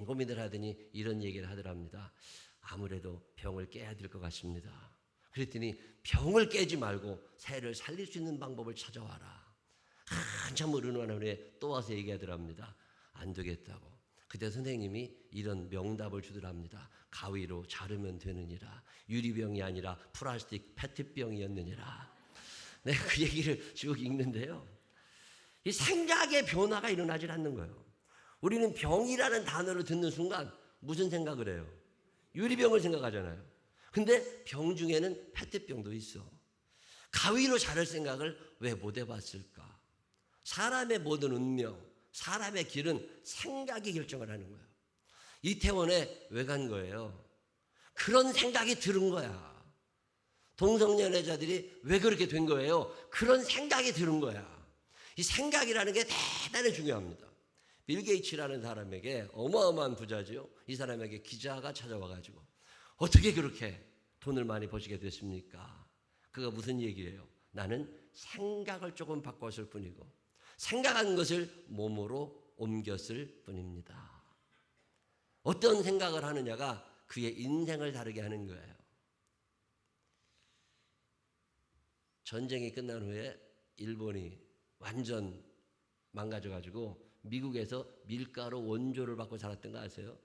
고민을 하더니 이런 얘기를 하더랍니다. 아무래도 병을 깨야 될 것 같습니다. 그랬더니 병을 깨지 말고 새를 살릴 수 있는 방법을 찾아와라. 한참을 의논한 후에 또 와서 얘기하더랍니다. 안 되겠다고. 그때 선생님이 이런 명답을 주더랍니다. 가위로 자르면 되느니라. 유리병이 아니라 플라스틱 페트병이었느니라. 네, 그 얘기를 쭉 읽는데요. 이 생각의 변화가 일어나질 않는 거예요. 우리는 병이라는 단어를 듣는 순간 무슨 생각을 해요? 유리병을 생각하잖아요. 근데 병 중에는 페트병도 있어. 가위로 자를 생각을 왜 못 해봤을까? 사람의 모든 운명, 사람의 길은 생각이 결정을 하는 거예요. 이태원에 왜 간 거예요? 그런 생각이 들은 거야. 동성연애자들이 왜 그렇게 된 거예요? 그런 생각이 들은 거야. 이 생각이라는 게 대단히 중요합니다. 빌 게이츠라는 사람에게, 어마어마한 부자지요. 이 사람에게 기자가 찾아와가지고 어떻게 그렇게 돈을 많이 버시게 됐습니까? 그가 무슨 얘기예요? 나는 생각을 조금 바꿨을 뿐이고 생각한 것을 몸으로 옮겼을 뿐입니다. 어떤 생각을 하느냐가 그의 인생을 다르게 하는 거예요. 전쟁이 끝난 후에 일본이 완전 망가져가지고 미국에서 밀가루 원조를 받고 살았던 거 아세요?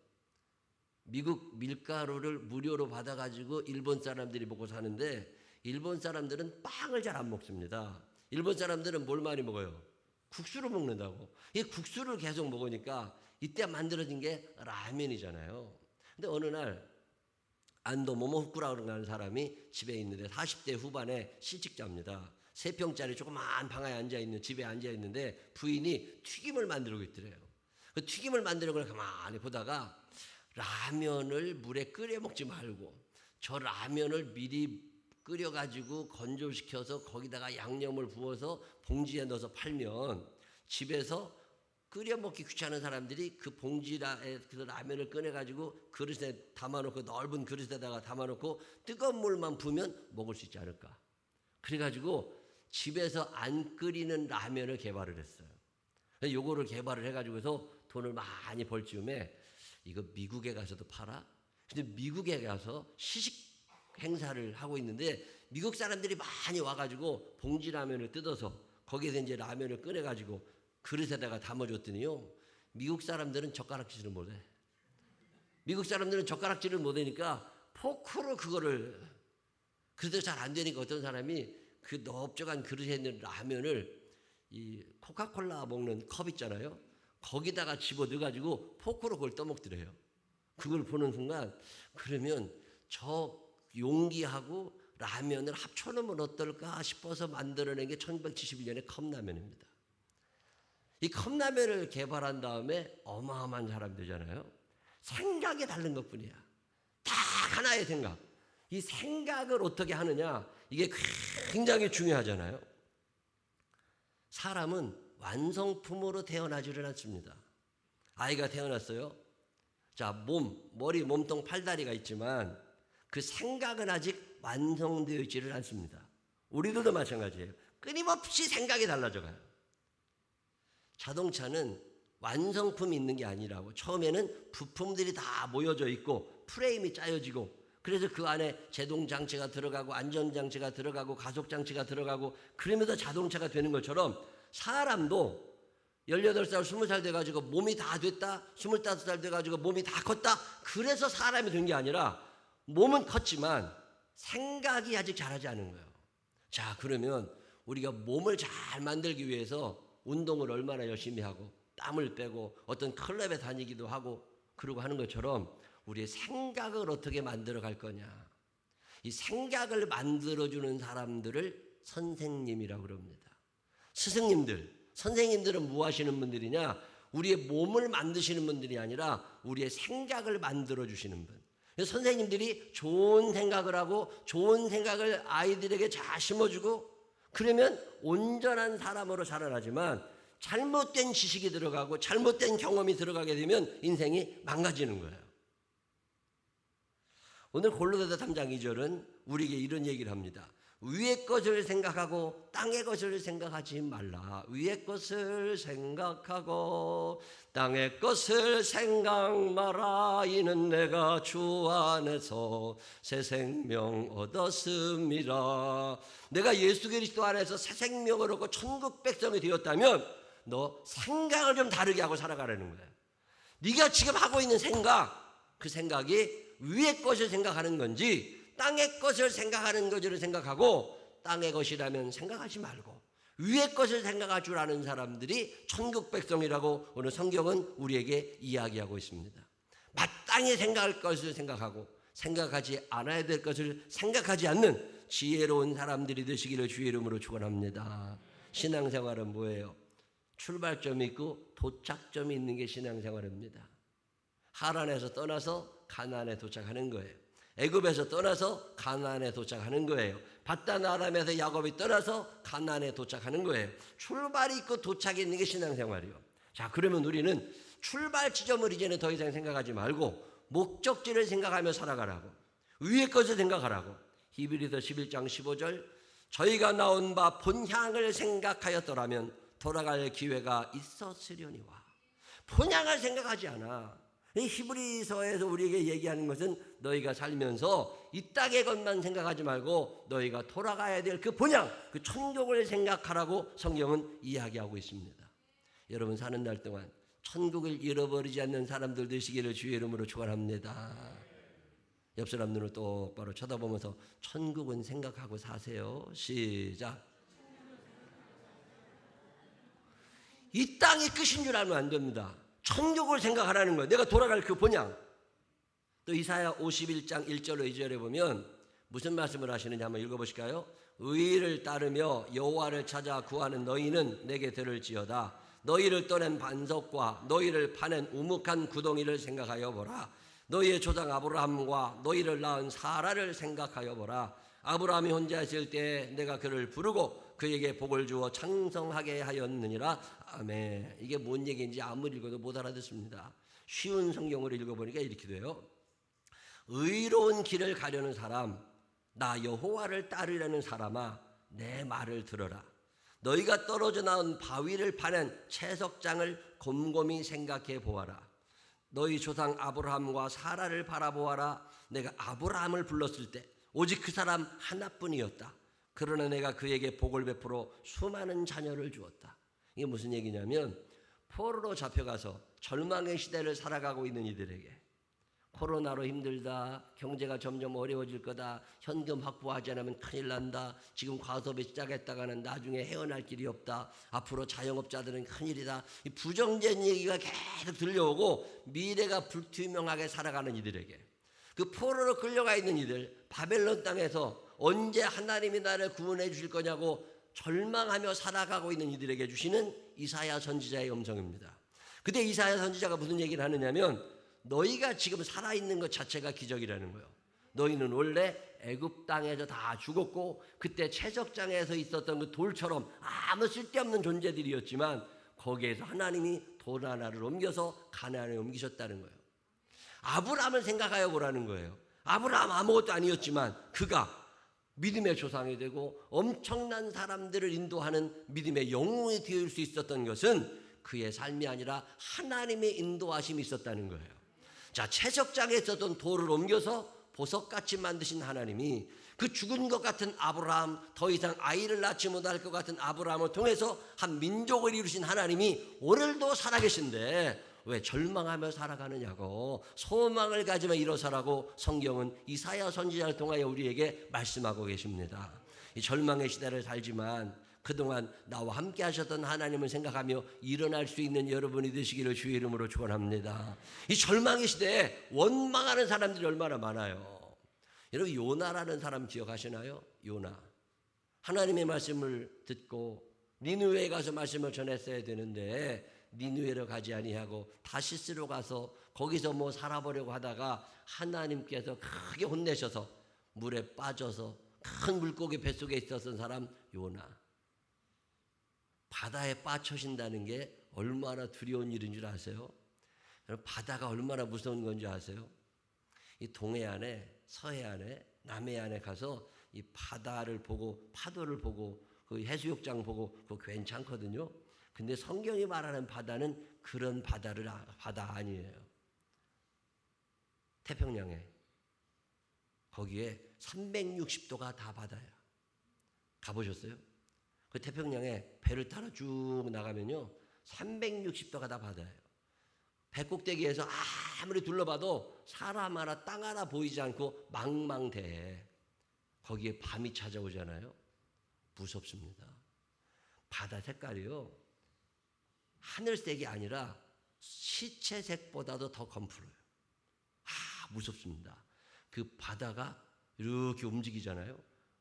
미국 밀가루를 무료로 받아가지고 일본 사람들이 먹고 사는데 일본 사람들은 빵을 잘 안 먹습니다. 일본 사람들은 뭘 많이 먹어요? 국수를 먹는다고. 이 국수를 계속 먹으니까 이때 만들어진 게 라면이잖아요. 근데 어느 날 안도 모모후쿠라고 하는 사람이 집에 있는데 40대 후반에 실직자입니다. 3평짜리 조그마한 방에 앉아있는 집에 앉아있는데 부인이 튀김을 만들고 있더래요. 그 튀김을 만드는 걸 가만히 보다가 라면을 물에 끓여 먹지 말고 저 라면을 미리 끓여가지고 건조시켜서 거기다가 양념을 부어서 봉지에 넣어서 팔면 집에서 끓여 먹기 귀찮은 사람들이 그 봉지에 그 라면을 꺼내가지고 그릇에 담아놓고 넓은 그릇에다가 담아놓고 뜨거운 물만 부으면 먹을 수 있지 않을까. 그래가지고 집에서 안 끓이는 라면을 개발을 했어요. 요거를 개발을 해가지고서 돈을 많이 벌 즈음에 이거 미국에 가서도 팔아? 근데 미국에 가서 시식 행사를 하고 있는데 미국 사람들이 많이 와가지고 봉지 라면을 뜯어서 거기에서 이제 라면을 꺼내가지고 그릇에다가 담아줬더니요, 미국 사람들은 젓가락질을 못해. 미국 사람들은 젓가락질을 못하니까 포크로 그거를, 그래도 잘 안 되니까 어떤 사람이 그 넓적한 그릇에 있는 라면을 이 코카콜라 먹는 컵 있잖아요, 거기다가 집어 넣어가지고 포크로 그걸 떠먹더래요. 그걸 보는 순간 그러면 저 용기하고 라면을 합쳐놓으면 어떨까 싶어서 만들어낸 게 1971년에 컵라면입니다. 이 컵라면을 개발한 다음에 어마어마한 사람 되잖아요. 생각이 다른 것뿐이야. 다 하나의 생각. 이 생각을 어떻게 하느냐, 이게 굉장히 중요하잖아요. 사람은 완성품으로 태어나지를 않습니다. 아이가 태어났어요. 자, 머리, 몸통, 팔다리가 있지만 그 생각은 아직 완성되어 있지를 않습니다. 우리들도 마찬가지예요. 끊임없이 생각이 달라져가요. 자동차는 완성품이 있는 게 아니라고, 처음에는 부품들이 다 모여져 있고 프레임이 짜여지고, 그래서 그 안에 제동장치가 들어가고 안전장치가 들어가고 가속장치가 들어가고, 그러면서 자동차가 되는 것처럼 사람도 18살, 20살 돼가지고 몸이 다 됐다, 25살 돼가지고 몸이 다 컸다, 그래서 사람이 된 게 아니라 몸은 컸지만 생각이 아직 자라지 않은 거예요. 자, 그러면 우리가 몸을 잘 만들기 위해서 운동을 얼마나 열심히 하고 땀을 빼고 어떤 클럽에 다니기도 하고 그러고 하는 것처럼 우리의 생각을 어떻게 만들어 갈 거냐, 이 생각을 만들어주는 사람들을 선생님이라고 그럽니다. 스승님들, 선생님들은 뭐 하시는 분들이냐, 우리의 몸을 만드시는 분들이 아니라 우리의 생각을 만들어 주시는 분. 선생님들이 좋은 생각을 하고 좋은 생각을 아이들에게 잘 심어주고, 그러면 온전한 사람으로 자라나지만 잘못된 지식이 들어가고 잘못된 경험이 들어가게 되면 인생이 망가지는 거예요. 오늘 골로새서 3장 2절은 우리에게 이런 얘기를 합니다. 위의 것을 생각하고 땅의 것을 생각하지 말라. 위의 것을 생각하고 땅의 것을 생각 마라. 이는 내가 주 안에서 새 생명 얻었음이라. 내가 예수 그리스도 안에서 새 생명을 얻고 천국 백성이 되었다면 너 생각을 좀 다르게 하고 살아가라는 거예요. 네가 지금 하고 있는 생각, 그 생각이 위의 것을 생각하는 건지 땅의 것을 생각하는 것을 생각하고, 땅의 것이라면 생각하지 말고 위의 것을 생각할 줄 아는 사람들이 천국 백성이라고 오늘 성경은 우리에게 이야기하고 있습니다. 마땅히 생각할 것을 생각하고 생각하지 않아야 될 것을 생각하지 않는 지혜로운 사람들이 되시기를 주의 이름으로 축원합니다. 신앙생활은 뭐예요? 출발점이 있고 도착점이 있는 게 신앙생활입니다. 하란에서 떠나서 가나안에 도착하는 거예요. 애굽에서 떠나서 가나안에 도착하는 거예요. 밧단 아람에서 야곱이 떠나서 가나안에 도착하는 거예요. 출발이 있고 도착이 있는 게 신앙생활이에요. 자, 그러면 우리는 출발 지점을 이제는 더 이상 생각하지 말고 목적지를 생각하며 살아가라고, 위의 것을 생각하라고. 히브리서 11장 15절, 저희가 나온 바 본향을 생각하였더라면 돌아갈 기회가 있었으려니와. 본향을 생각하지 않아. 이 히브리서에서 우리에게 얘기하는 것은 너희가 살면서 이 땅의 것만 생각하지 말고 너희가 돌아가야 될 그 본향, 그 천국을 생각하라고 성경은 이야기하고 있습니다. 여러분 사는 날 동안 천국을 잃어버리지 않는 사람들 되시기를 주의 이름으로 축원합니다. 옆 사람 눈을 똑바로 쳐다보면서 천국은 생각하고 사세요. 시작. 이 땅이 끝인 줄 알면 안 됩니다. 천국을 생각하라는 거예요. 내가 돌아갈 그 본향. 또 이사야 51장 1절로 2절에 보면 무슨 말씀을 하시는지 한번 읽어보실까요? 의를 따르며 여호와를 찾아 구하는 너희는 내게 들을지어다. 너희를 떠낸 반석과 너희를 파낸 우묵한 구덩이를 생각하여 보라. 너희의 조상 아브라함과 너희를 낳은 사라를 생각하여 보라. 아브라함이 혼자 있을 때 내가 그를 부르고 그에게 복을 주어 창성하게 하였느니라. 아멘. 이게 뭔 얘기인지 아무리 읽어도 못 알아듣습니다. 쉬운 성경으로 읽어보니까 이렇게 돼요. 의로운 길을 가려는 사람, 나 여호와를 따르려는 사람아, 내 말을 들어라. 너희가 떨어져 나온 바위를 파낸 채석장을 곰곰이 생각해 보아라. 너희 조상 아브라함과 사라를 바라보아라. 내가 아브라함을 불렀을 때 오직 그 사람 하나뿐이었다. 그러나 내가 그에게 복을 베풀어 수많은 자녀를 주었다. 이게 무슨 얘기냐면 포로로 잡혀가서 절망의 시대를 살아가고 있는 이들에게 코로나로 힘들다, 경제가 점점 어려워질 거다, 현금 확보하지 않으면 큰일 난다, 지금 과소비 시작했다가는 나중에 헤어날 길이 없다, 앞으로 자영업자들은 큰일이다, 이 부정적인 얘기가 계속 들려오고 미래가 불투명하게 살아가는 이들에게, 그 포로로 끌려가 있는 이들, 바벨론 땅에서 언제 하나님이 나를 구원해 주실 거냐고 절망하며 살아가고 있는 이들에게 주시는 이사야 선지자의 음성입니다. 그때 이사야 선지자가 무슨 얘기를 하느냐면 너희가 지금 살아있는 것 자체가 기적이라는 거예요. 너희는 원래 애굽 땅에서 다 죽었고 그때 채석장에서 있었던 그 돌처럼 아무 쓸데없는 존재들이었지만 거기에서 하나님이 돌 하나를 옮겨서 가나안에 옮기셨다는 거예요. 아브라함을 생각하여 보라는 거예요. 아브라함 아무것도 아니었지만 그가 믿음의 조상이 되고 엄청난 사람들을 인도하는 믿음의 영웅이 되을 수 있었던 것은 그의 삶이 아니라 하나님의 인도하심이 있었다는 거예요. 자, 채석장에 있었던 돌을 옮겨서 보석같이 만드신 하나님이 그 죽은 것 같은 아브라함, 더 이상 아이를 낳지 못할 것 같은 아브라함을 통해서 한 민족을 이루신 하나님이 오늘도 살아계신데 왜 절망하며 살아가느냐고, 소망을 가지며 일어서라고 성경은 이사야 선지자를 통하여 우리에게 말씀하고 계십니다. 이 절망의 시대를 살지만 그동안 나와 함께 하셨던 하나님을 생각하며 일어날 수 있는 여러분이 되시기를 주의 이름으로 축원합니다. 이 절망의 시대에 원망하는 사람들이 얼마나 많아요. 여러분, 요나라는 사람 기억하시나요? 요나. 하나님의 말씀을 듣고 니느웨에 가서 말씀을 전했어야 되는데 니느웨로 가지 아니하고 다시스로 가서 거기서 뭐 살아보려고 하다가 하나님께서 크게 혼내셔서 물에 빠져서 큰 물고기 뱃속에 있었던 사람 요나. 바다에 빠쳐신다는 게 얼마나 두려운 일인 줄 아세요? 바다가 얼마나 무서운 건지 아세요? 이 동해안에, 서해안에, 남해안에 가서 이 바다를 보고 파도를 보고 그 해수욕장 보고 그거 괜찮거든요. 근데 성경이 말하는 바다는 그런 바다 아니에요. 태평양에 거기에 360도가 다 바다예요. 가보셨어요? 그 태평양에 배를 타러 쭉 나가면요 360도가 다 바다예요. 배꼭대기에서 아무리 둘러봐도 사람 하나 땅 하나 보이지 않고 망망대해. 거기에 밤이 찾아오잖아요. 무섭습니다. 바다 색깔이요 하늘색이 아니라 시체색보다도 더 검풀어요. 무섭습니다. 그 바다가 이렇게 움직이잖아요.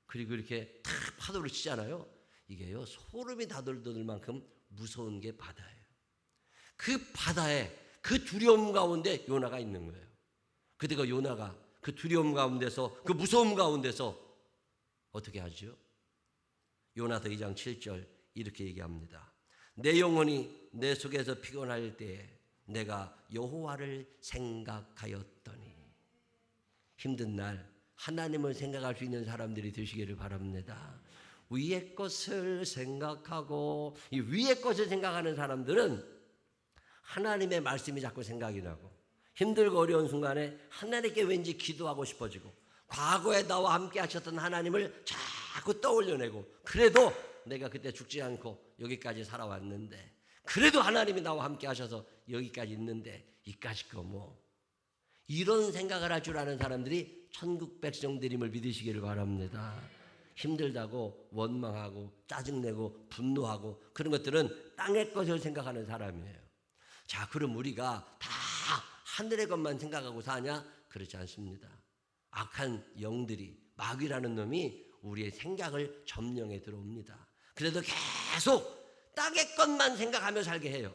그리고 이렇게 탁 파도를 치잖아요. 이게요 소름이 돋을 만큼 무서운 게 바다예요. 그 바다에 그 두려움 가운데 요나가 있는 거예요. 그때 그 요나가 그 두려움 가운데서 그 무서움 가운데서 어떻게 하죠? 요나서 2장 7절 이렇게 얘기합니다. 내 영혼이 내 속에서 피곤할 때에 내가 여호와를 생각하였더니. 힘든 날 하나님을 생각할 수 있는 사람들이 되시기를 바랍니다. 위의 것을 생각하고 이 위의 것을 생각하는 사람들은 하나님의 말씀이 자꾸 생각이 나고 힘들고 어려운 순간에 하나님께 왠지 기도하고 싶어지고 과거에 나와 함께 하셨던 하나님을 자꾸 떠올려내고 그래도 내가 그때 죽지 않고 여기까지 살아왔는데 그래도 하나님이 나와 함께 하셔서 여기까지 있는데 이까짓 거 뭐 이런 생각을 할 줄 아는 사람들이 천국 백성들임을 믿으시기를 바랍니다. 힘들다고 원망하고 짜증내고 분노하고 그런 것들은 땅의 것을 생각하는 사람이에요. 자, 그럼 우리가 다 하늘의 것만 생각하고 사냐? 그렇지 않습니다. 악한 영들이 마귀라는 놈이 우리의 생각을 점령해 들어옵니다. 그래도 계속 땅의 것만 생각하며 살게 해요.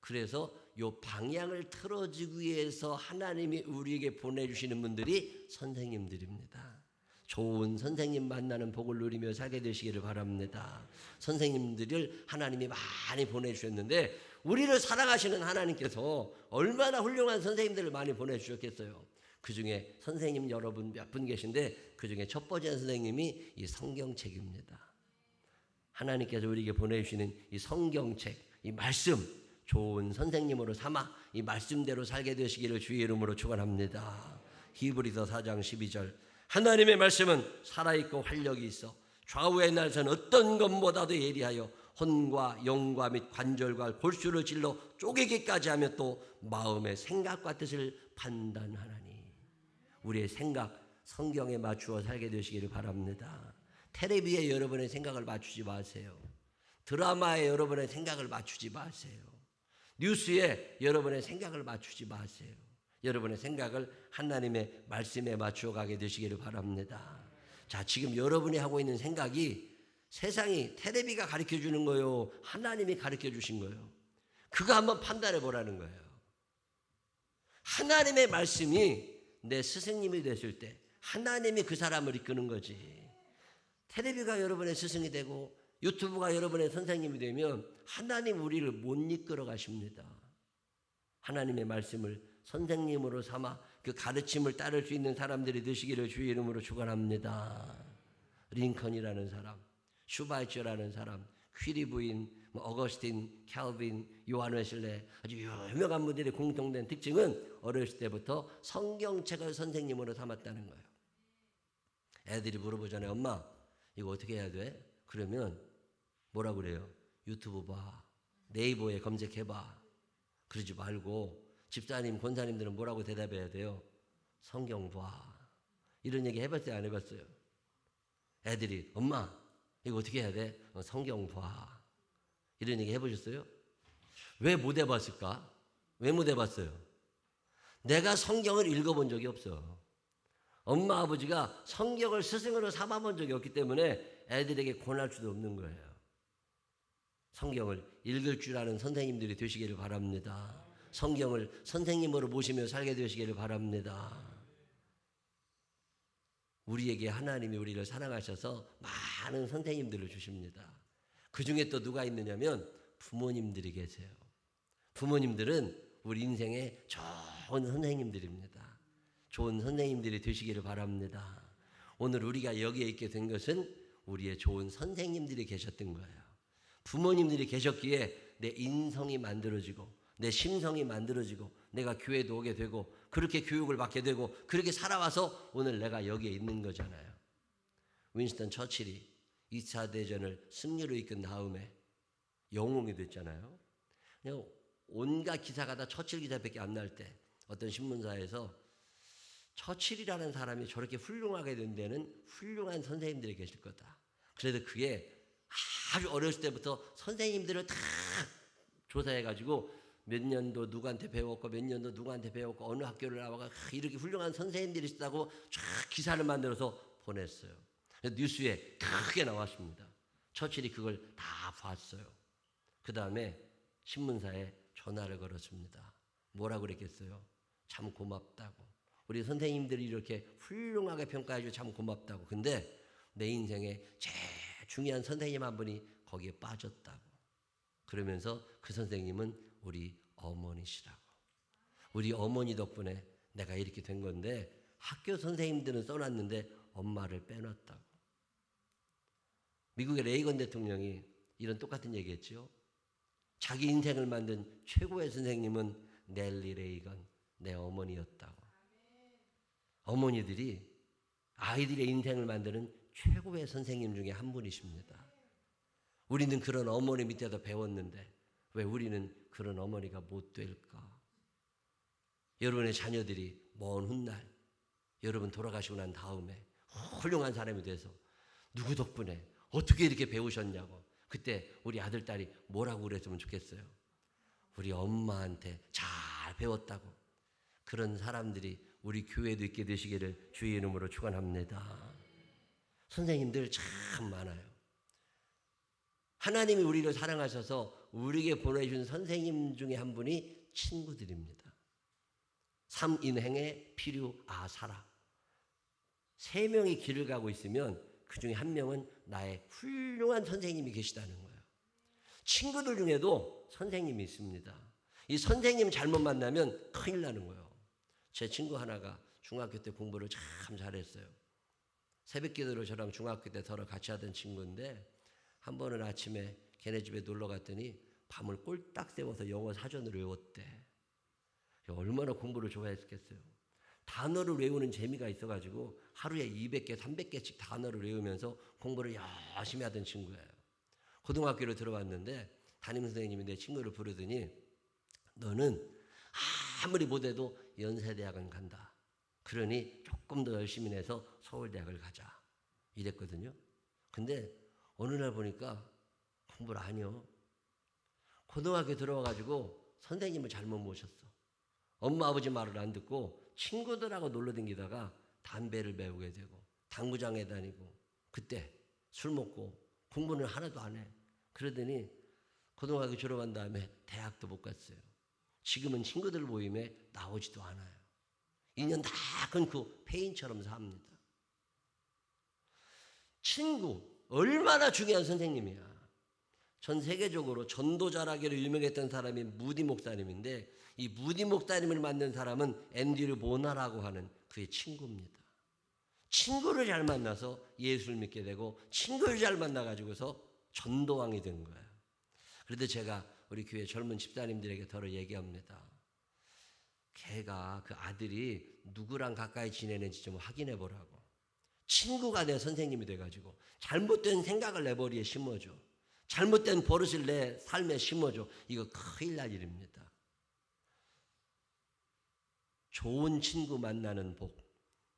그래서 요 방향을 틀어주기 위해서 하나님이 우리에게 보내주시는 분들이 선생님들입니다. 좋은 선생님 만나는 복을 누리며 살게 되시기를 바랍니다. 선생님들을 하나님이 많이 보내주셨는데 우리를 사랑하시는 하나님께서 얼마나 훌륭한 선생님들을 많이 보내주셨겠어요. 그 중에 선생님 여러분 몇 분 계신데 그 중에 첫 번째 선생님이 이 성경책입니다. 하나님께서 우리에게 보내주시는 이 성경책, 이 말씀, 좋은 선생님으로 삼아 이 말씀대로 살게 되시기를 주의 이름으로 축원합니다. 히브리서 4장 12절 하나님의 말씀은 살아있고 활력이 있어 좌우의 날선 어떤 것보다도 예리하여 혼과 영과 및 관절과 골수를 찔러 쪼개기까지 하며 또 마음의 생각과 뜻을 판단하나니 우리의 생각 성경에 맞추어 살게 되시기를 바랍니다. 텔레비에 여러분의 생각을 맞추지 마세요. 드라마에 여러분의 생각을 맞추지 마세요. 뉴스에 여러분의 생각을 맞추지 마세요. 여러분의 생각을 하나님의 말씀에 맞추어 가게 되시기를 바랍니다. 자, 지금 여러분이 하고 있는 생각이 세상이 텔레비가 가르쳐 주는 거요, 하나님이 가르쳐 주신 거요. 그거 한번 판단해 보라는 거예요. 하나님의 말씀이 내 스승님이 됐을 때 하나님이 그 사람을 이끄는 거지. 텔레비가 여러분의 스승이 되고 유튜브가 여러분의 선생님이 되면 하나님 우리를 못 이끌어 가십니다. 하나님의 말씀을 선생님으로 삼아 그 가르침을 따를 수 있는 사람들이 되시기를 주의 이름으로 축원합니다. 링컨이라는 사람, 슈바이처라는 사람, 퀴리 부인, 어거스틴, 캘빈, 요한 웨슬레 아주 유명한 분들의 공통된 특징은 어렸을 때부터 성경책을 선생님으로 삼았다는 거예요. 애들이 물어보잖아요. 엄마 이거 어떻게 해야 돼? 그러면 뭐라고 그래요? 유튜브 봐, 네이버에 검색해봐. 그러지 말고 집사님, 권사님들은 뭐라고 대답해야 돼요? 성경 봐. 이런 얘기 해봤어요? 안 해봤어요? 애들이 엄마 이거 어떻게 해야 돼? 성경 봐. 이런 얘기 해보셨어요? 왜 못 해봤을까? 왜 못 해봤어요? 내가 성경을 읽어본 적이 없어. 엄마 아버지가 성경을 스승으로 삼아본 적이 없기 때문에 애들에게 권할 수도 없는 거예요. 성경을 읽을 줄 아는 선생님들이 되시기를 바랍니다. 성경을 선생님으로 모시며 살게 되시기를 바랍니다. 우리에게 하나님이 우리를 사랑하셔서 많은 선생님들을 주십니다. 그 중에 또 누가 있느냐면 부모님들이 계세요. 부모님들은 우리 인생의 좋은 선생님들입니다. 좋은 선생님들이 되시기를 바랍니다. 오늘 우리가 여기에 있게 된 것은 우리의 좋은 선생님들이 계셨던 거예요. 부모님들이 계셨기에 내 인성이 만들어지고 내 심성이 만들어지고 내가 교회도 오게 되고 그렇게 교육을 받게 되고 그렇게 살아와서 오늘 내가 여기에 있는 거잖아요. 윈스턴 처칠이 2차 대전을 승리로 이끈 다음에 영웅이 됐잖아요. 그냥 온갖 기사가 다 처칠 기사밖에 안 날 때 어떤 신문사에서 처칠이라는 사람이 저렇게 훌륭하게 된 데는 훌륭한 선생님들이 계실 거다. 그래도 그게 아주 어렸을 때부터 선생님들을 다 조사해가지고 몇 년도 누구한테 배웠고 몇 년도 누구한테 배웠고 어느 학교를 나와가 이렇게 훌륭한 선생님들이 있다고 쫙 기사를 만들어서 보냈어요. 뉴스에 크게 나왔습니다. 처칠이 그걸 다 봤어요. 그 다음에 신문사에 전화를 걸었습니다. 뭐라고 그랬겠어요? 참 고맙다고. 우리 선생님들이 이렇게 훌륭하게 평가해주고 참 고맙다고. 근데 내 인생에 제일 중요한 선생님 한 분이 거기에 빠졌다고. 그러면서 그 선생님은 우리 어머니시라고. 우리 어머니 덕분에 내가 이렇게 된 건데 학교 선생님들은 써놨는데 엄마를 빼놨다고. 미국의 레이건 대통령이 이런 똑같은 얘기했죠. 자기 인생을 만든 최고의 선생님은 넬리 레이건, 내 어머니였다고. 어머니들이 아이들의 인생을 만드는 최고의 선생님 중에 한 분이십니다. 우리는 그런 어머니 밑에서 배웠는데 왜 우리는 그런 어머니가 못 될까? 여러분의 자녀들이 먼 훗날 여러분 돌아가시고 난 다음에 훌륭한 사람이 돼서 누구 덕분에 어떻게 이렇게 배우셨냐고 그때 우리 아들, 딸이 뭐라고 그랬으면 좋겠어요? 우리 엄마한테 잘 배웠다고. 그런 사람들이 우리 교회도 있게 되시기를 주의 이름으로 축원합니다. 선생님들 참 많아요. 하나님이 우리를 사랑하셔서 우리에게 보내주신 선생님 중에 한 분이 친구들입니다. 삼인행의 필요 아사라. 3명이 길을 가고 있으면 그 중에 1명은 나의 훌륭한 선생님이 계시다는 거예요. 친구들 중에도 선생님이 있습니다. 이 선생님 잘못 만나면 큰일 나는 거예요. 제 친구 하나가 중학교 때 공부를 참 잘했어요. 새벽기도로 저랑 중학교 때 서로 같이 하던 친구인데 한 번은 아침에 걔네 집에 놀러 갔더니 밤을 꼴딱 세워서 영어 사전을 외웠대. 얼마나 공부를 좋아했겠어요. 단어를 외우는 재미가 있어가지고 하루에 200개, 300개씩 단어를 외우면서 공부를 열심히 하던 친구예요. 고등학교로 들어왔는데 담임선생님이 내 친구를 부르더니 너는 아무리 못해도 연세대학은 간다. 그러니 조금 더 열심히 내서 서울대학을 가자. 이랬거든요. 근데 어느 날 보니까 공부를 안 해요. 고등학교 들어와가지고 선생님을 잘못 모셨어. 엄마 아버지 말을 안 듣고 친구들하고 놀러 다니다가 담배를 배우게 되고 당구장에 다니고 그때 술 먹고 공부는 하나도 안 해. 그러더니 고등학교 졸업한 다음에 대학도 못 갔어요. 지금은 친구들 모임에 나오지도 않아요. 인연 다 끊고 폐인처럼 삽니다. 친구 얼마나 중요한 선생님이야. 전 세계적으로 전도자라기로 유명했던 사람이 무디 목사님인데 이 무디 목사님을 만난 사람은 앤드류 모나라고 하는 그의 친구입니다. 친구를 잘 만나서 예수를 믿게 되고 친구를 잘 만나가지고서 전도왕이 된 거예요. 그런데 제가 우리 교회 젊은 집사님들에게 더러 얘기합니다. 걔가 그 아들이 누구랑 가까이 지내는지 좀 확인해 보라고. 친구가 내 선생님이 돼가지고 잘못된 생각을 내 머리에 심어줘. 잘못된 버릇을 내 삶에 심어줘. 이거 큰일 날 일입니다. 좋은 친구 만나는 복,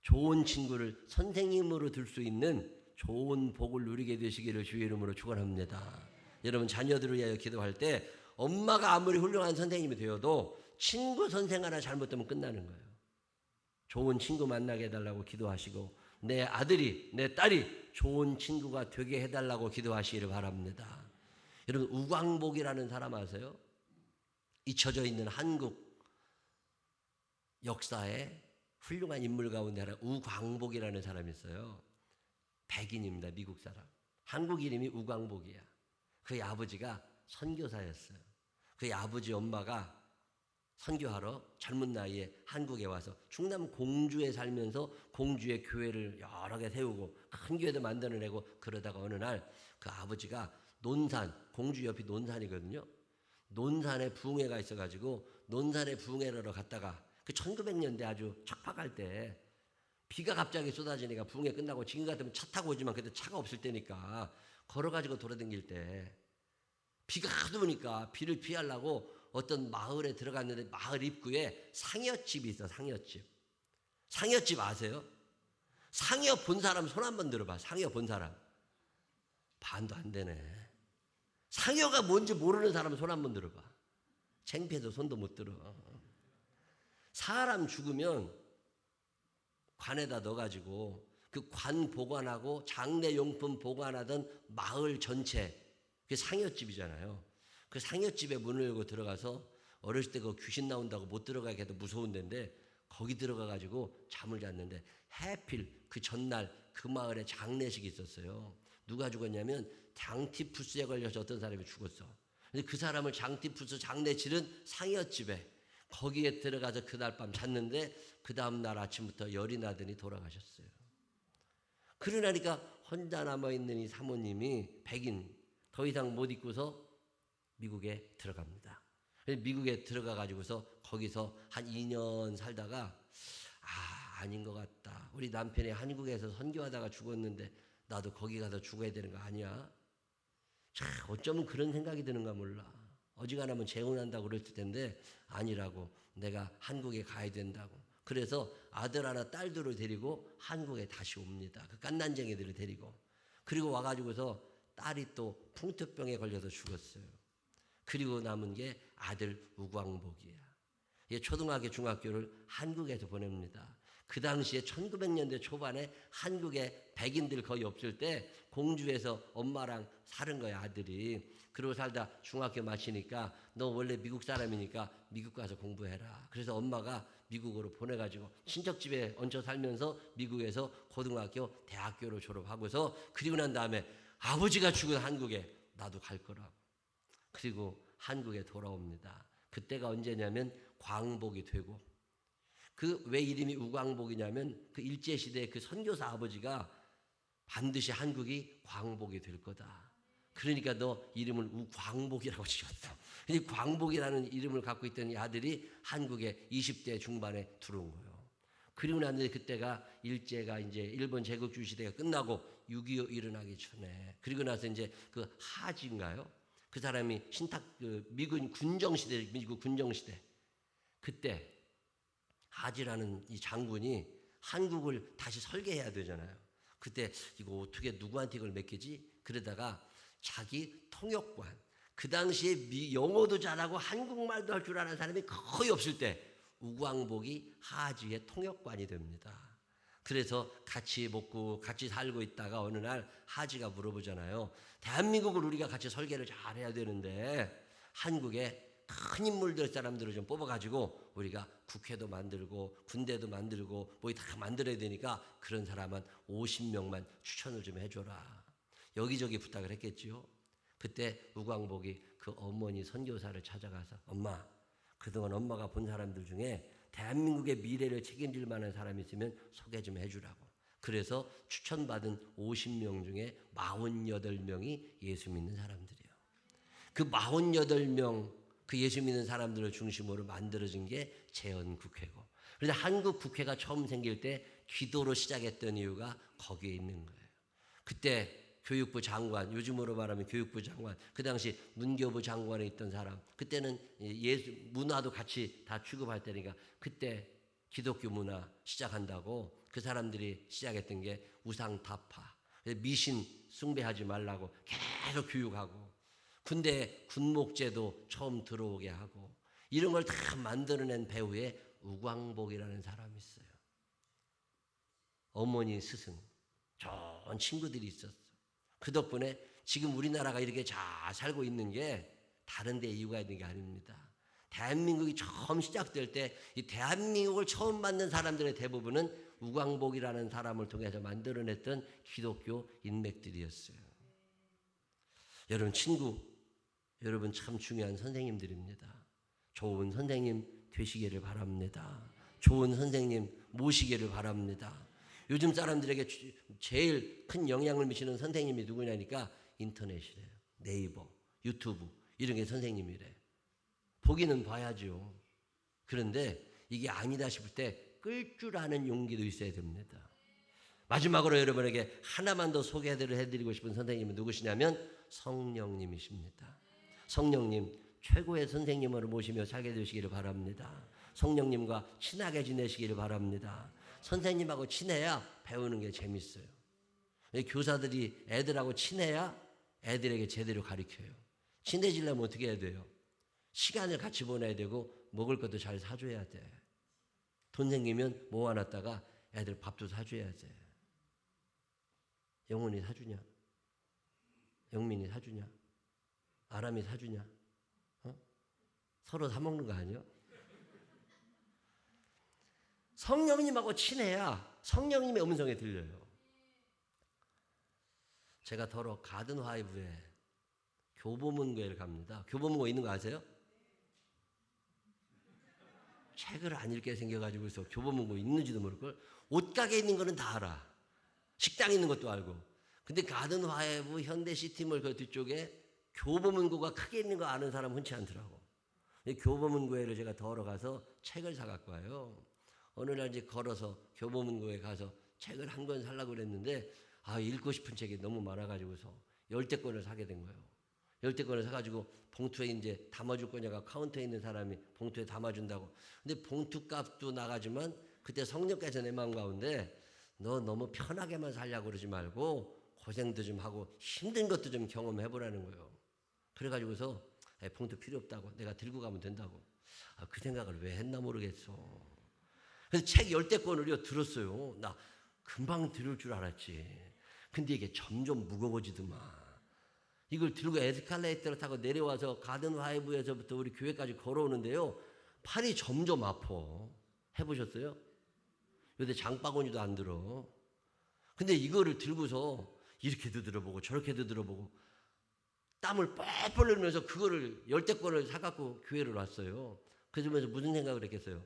좋은 친구를 선생님으로 들 수 있는 좋은 복을 누리게 되시기를 주의 이름으로 축원합니다. 여러분 자녀들을 위하여 기도할 때 엄마가 아무리 훌륭한 선생님이 되어도 친구 선생 하나 잘못되면 끝나는 거예요. 좋은 친구 만나게 해달라고 기도하시고 내 아들이 내 딸이 좋은 친구가 되게 해달라고 기도하시기를 바랍니다. 여러분 우광복이라는 사람 아세요? 잊혀져 있는 한국 역사에 훌륭한 인물 가운데 하나 우광복이라는 사람이 있어요. 백인입니다. 미국 사람. 한국 이름이 우광복이야. 그의 아버지가 선교사였어요. 그의 아버지 엄마가 선교하러 젊은 나이에 한국에 와서 충남 공주에 살면서 공주의 교회를 여러 개 세우고 큰 교회도 만들어내고 그러다가 어느 날 그 아버지가 논산, 공주 옆이 논산이거든요. 논산에 부흥회가 있어가지고 논산에 부흥회를 하러 갔다가 그 1900년대 아주 척박할 때 비가 갑자기 쏟아지니까 부흥회 끝나고 지금 같으면 차 타고 오지만 그때 차가 없을 때니까 걸어가지고 돌아다닐 때 비가 하도 오니까 비를 피하려고 어떤 마을에 들어갔는데 마을 입구에 상여집이 있어. 상여집. 상여집 아세요? 상여 본 사람 손 한번 들어봐. 상여 본 사람. 반도 안 되네. 상여가 뭔지 모르는 사람 손 한번 들어봐. 창피해서 손도 못 들어. 사람 죽으면 관에다 넣어가지고 그 관 보관하고 장례용품 보관하던 마을 전체 그게 상여집이잖아요. 그 상여집에 문을 열고 들어가서 어렸을 때 그 귀신 나온다고 못 들어가게 해도 무서운 데인데 거기 들어가가지고 잠을 잤는데 해필 그 전날 그 마을에 장례식이 있었어요. 누가 죽었냐면 장티푸스에 걸려서 어떤 사람이 죽었어. 근데 그 사람을 장티푸스 장례 치른 상여집에 거기에 들어가서 그날 밤 잤는데 그 다음날 아침부터 열이 나더니 돌아가셨어요. 그러나니까 혼자 남아있는 이 사모님이 백인 더 이상 못 있고서 미국에 들어갑니다. 미국에 들어가가지고서 거기서 한 2년 살다가 아닌 것 같다. 우리 남편이 한국에서 선교하다가 죽었는데 나도 거기 가서 죽어야 되는 거 아니야? 참 어쩌면 그런 생각이 드는가 몰라. 어지간하면 재혼한다고 그랬을 텐데 아니라고. 내가 한국에 가야 된다고. 그래서 아들 하나 딸들을 데리고 한국에 다시 옵니다. 그 깐난쟁이들을 데리고. 그리고 와가지고서 딸이 또 풍토병에 걸려서 죽었어요. 그리고 남은 게 아들 우광복이야. 초등학교 중학교를 한국에서 보냅니다. 그 당시에 1900년대 초반에 한국에 백인들 거의 없을 때 공주에서 엄마랑 사는 거야 아들이. 그러고 살다 중학교 마치니까 너 원래 미국 사람이니까 미국 가서 공부해라. 그래서 엄마가 미국으로 보내가지고 친척 집에 얹혀 살면서 미국에서 고등학교, 대학교를 졸업하고서 그리고 난 다음에 아버지가 죽은 한국에 나도 갈 거라고. 그리고 한국에 돌아옵니다. 그때가 언제냐면 광복이 되고, 그 왜 이름이 우광복이냐면 그 일제시대의 그 선교사 아버지가 반드시 한국이 광복이 될 거다. 그러니까 너 이름을 우광복이라고 지었어. 이 광복이라는 이름을 갖고 있던 이 아들이 한국에 20대 중반에 들어온 거예요. 그리고 난 뒤에 그때가 일제가 이제 일본 제국주의 시대가 끝나고 6.25 일어나기 전에, 그리고 나서 이제 그 하지인가요? 그 사람이 미군 군정시대, 미국 군정시대, 그때 하지라는 이 장군이 한국을 다시 설계해야 되잖아요. 그때 이거 어떻게 누구한테 이걸 맡기지? 그러다가 자기 통역관, 그 당시에 영어도 잘하고 한국말도 할 줄 아는 사람이 거의 없을 때 우광복이 하지의 통역관이 됩니다. 그래서 같이 먹고 같이 살고 있다가 어느 날 하지가 물어보잖아요. 대한민국을 우리가 같이 설계를 잘해야 되는데 한국에 큰 인물들 사람들을 좀 뽑아가지고 우리가 국회도 만들고 군대도 만들고 뭐 다 만들어야 되니까 그런 사람 한 50명만 추천을 좀 해줘라. 여기저기 부탁을 했겠지요. 그때 우광복이 그 어머니 선교사를 찾아가서 엄마, 그동안 엄마가 본 사람들 중에 대한민국의 미래를 책임질 만한 사람이 있으면 소개 좀 해주라고. 그래서 추천받은 50명 중에 48명이 예수 믿는 사람들이에요. 그 48명 그 예수 믿는 사람들을 중심으로 만들어진 게 재헌국회고, 그런데 한국 국회가 처음 생길 때 기도로 시작했던 이유가 거기에 있는 거예요. 그때 교육부 장관, 요즘으로 말하면 교육부 장관, 그 당시 문교부 장관에 있던 사람, 그때는 문화도 같이 다 취급할 때니까 그때 기독교 문화 시작한다고 그 사람들이 시작했던 게 우상타파, 미신 숭배하지 말라고 계속 교육하고, 군대 군목제도 처음 들어오게 하고, 이런 걸 다 만들어낸 배우에 우광복이라는 사람이 있어요. 어머니 스승, 좋은 친구들이 있었어. 그 덕분에 지금 우리나라가 이렇게 잘 살고 있는 게 다른 데 이유가 있는 게 아닙니다. 대한민국이 처음 시작될 때 이 대한민국을 처음 만든 사람들의 대부분은 우광복이라는 사람을 통해서 만들어냈던 기독교 인맥들이었어요. 여러분 친구, 여러분 참 중요한 선생님들입니다. 좋은 선생님 되시기를 바랍니다. 좋은 선생님 모시기를 바랍니다. 요즘 사람들에게 제일 큰 영향을 미치는 선생님이 누구냐니까 인터넷이래요. 네이버, 유튜브 이런 게 선생님이래. 보기는 봐야죠. 그런데 이게 아니다 싶을 때 끌 줄 아는 용기도 있어야 됩니다. 마지막으로 여러분에게 하나만 더 소개해드리고 싶은 선생님은 누구시냐면 성령님이십니다. 성령님 최고의 선생님으로 모시며 살게 되시기를 바랍니다. 성령님과 친하게 지내시기를 바랍니다. 선생님하고 친해야 배우는 게 재밌어요. 교사들이 애들하고 친해야 애들에게 제대로 가르쳐요. 친해지려면 어떻게 해야 돼요? 시간을 같이 보내야 되고 먹을 것도 잘 사줘야 돼. 돈 생기면 모아놨다가 애들 밥도 사줘야 돼. 영훈이 사주냐? 영민이 사주냐? 아람이 사주냐? 서로 사먹는 거 아니야? 성령님하고 친해야 성령님의 음성이 들려요. 제가 더러 가든 화이브에 교보문고회를 갑니다. 교보문고회 있는 거 아세요? 책을 안 읽게 생겨가지고서 교보문고회 있는지도 모를걸. 옷가게 있는 거는 다 알아. 식당에 있는 것도 알고. 근데 가든 화이브 현대시티몰 그 뒤쪽에 교보문고가 크게 있는 거 아는 사람 흔치 않더라고. 교보문고회를 제가 더러 가서 책을 사갖고 와요. 어느 날 이제 걸어서 교보문고에 가서 책을 한 권 사려고 그랬는데 읽고 싶은 책이 너무 많아가지고서 10권을 사게 된 거예요. 10권을 사가지고 봉투에 이제 담아줄 거냐가 카운터에 있는 사람이 봉투에 담아준다고. 근데 봉투 값도 나가지만 그때 성령께서 내 마음 가운데 너 너무 편하게만 살려고 그러지 말고 고생도 좀 하고 힘든 것도 좀 경험해보라는 거예요. 그래가지고서 봉투 필요 없다고, 내가 들고 가면 된다고. 그 생각을 왜 했나 모르겠어. 그래서 책 10권을요 들었어요. 나 금방 들을 줄 알았지. 근데 이게 점점 무거워지더만. 이걸 들고 에스컬레이터를 타고 내려와서 가든 화이브에서부터 우리 교회까지 걸어오는데요, 팔이 점점 아파. 해보셨어요? 요새 장바구니도 안 들어. 근데 이거를 들고서 이렇게도 들어보고 저렇게도 들어보고 땀을 뻘뻘 흘리면서 그거를 10대권을 사갖고 교회를 왔어요. 그러면서 무슨 생각을 했겠어요?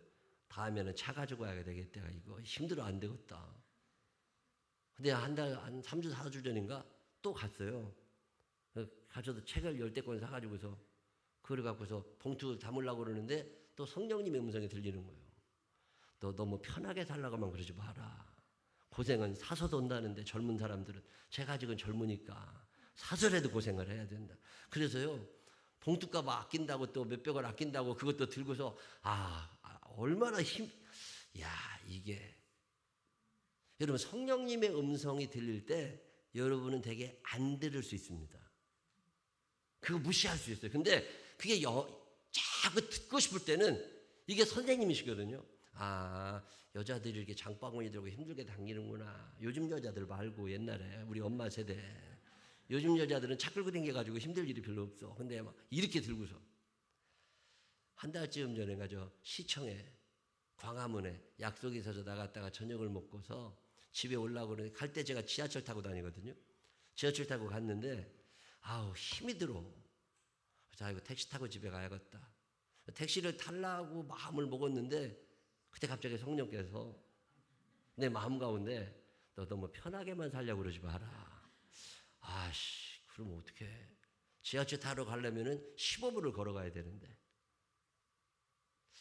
다음에는 차 가지고 와야 되겠다. 이거 힘들어 안 되겠다. 근데 한 3주 4주 전인가 또 갔어요. 가셔서 책을 10대권 사가지고서 그걸 갖고서 봉투 담으려고 그러는데 또 성령님의 음성이 들리는 거예요. 너 너무 편하게 살라고만 그러지 마라. 고생은 사서도 온다는데 젊은 사람들은 제가 아직은 젊으니까 사서라도 고생을 해야 된다. 그래서요 봉투값 아낀다고 또 몇백원 아낀다고 그것도 들고서 얼마나 이게 여러분 성령님의 음성이 들릴 때 여러분은 되게 안 들을 수 있습니다. 그거 무시할 수 있어요. 근데 그게 자꾸 듣고 싶을 때는 이게 선생님이시거든요. 여자들이 이렇게 장바구니 들고 힘들게 다니는구나. 요즘 여자들 말고 옛날에 우리 엄마 세대 요즘 여자들은 차 끌고 다녀가지고 힘들 일이 별로 없어. 근데 막 이렇게 들고서 한 달쯤 전에 가죠. 시청에 광화문에 약속이 있어서 나갔다가 저녁을 먹고서 집에 올라오고 그러는데 갈 때 제가 지하철 타고 다니거든요. 지하철 타고 갔는데 힘이 들어. 자 이거 택시 타고 집에 가야겠다. 택시를 타려고 마음을 먹었는데 그때 갑자기 성령께서 내 마음 가운데 너 너무 편하게만 살려고 그러지 마라. 그럼 어떡해. 지하철 타러 가려면은 15분을 걸어가야 되는데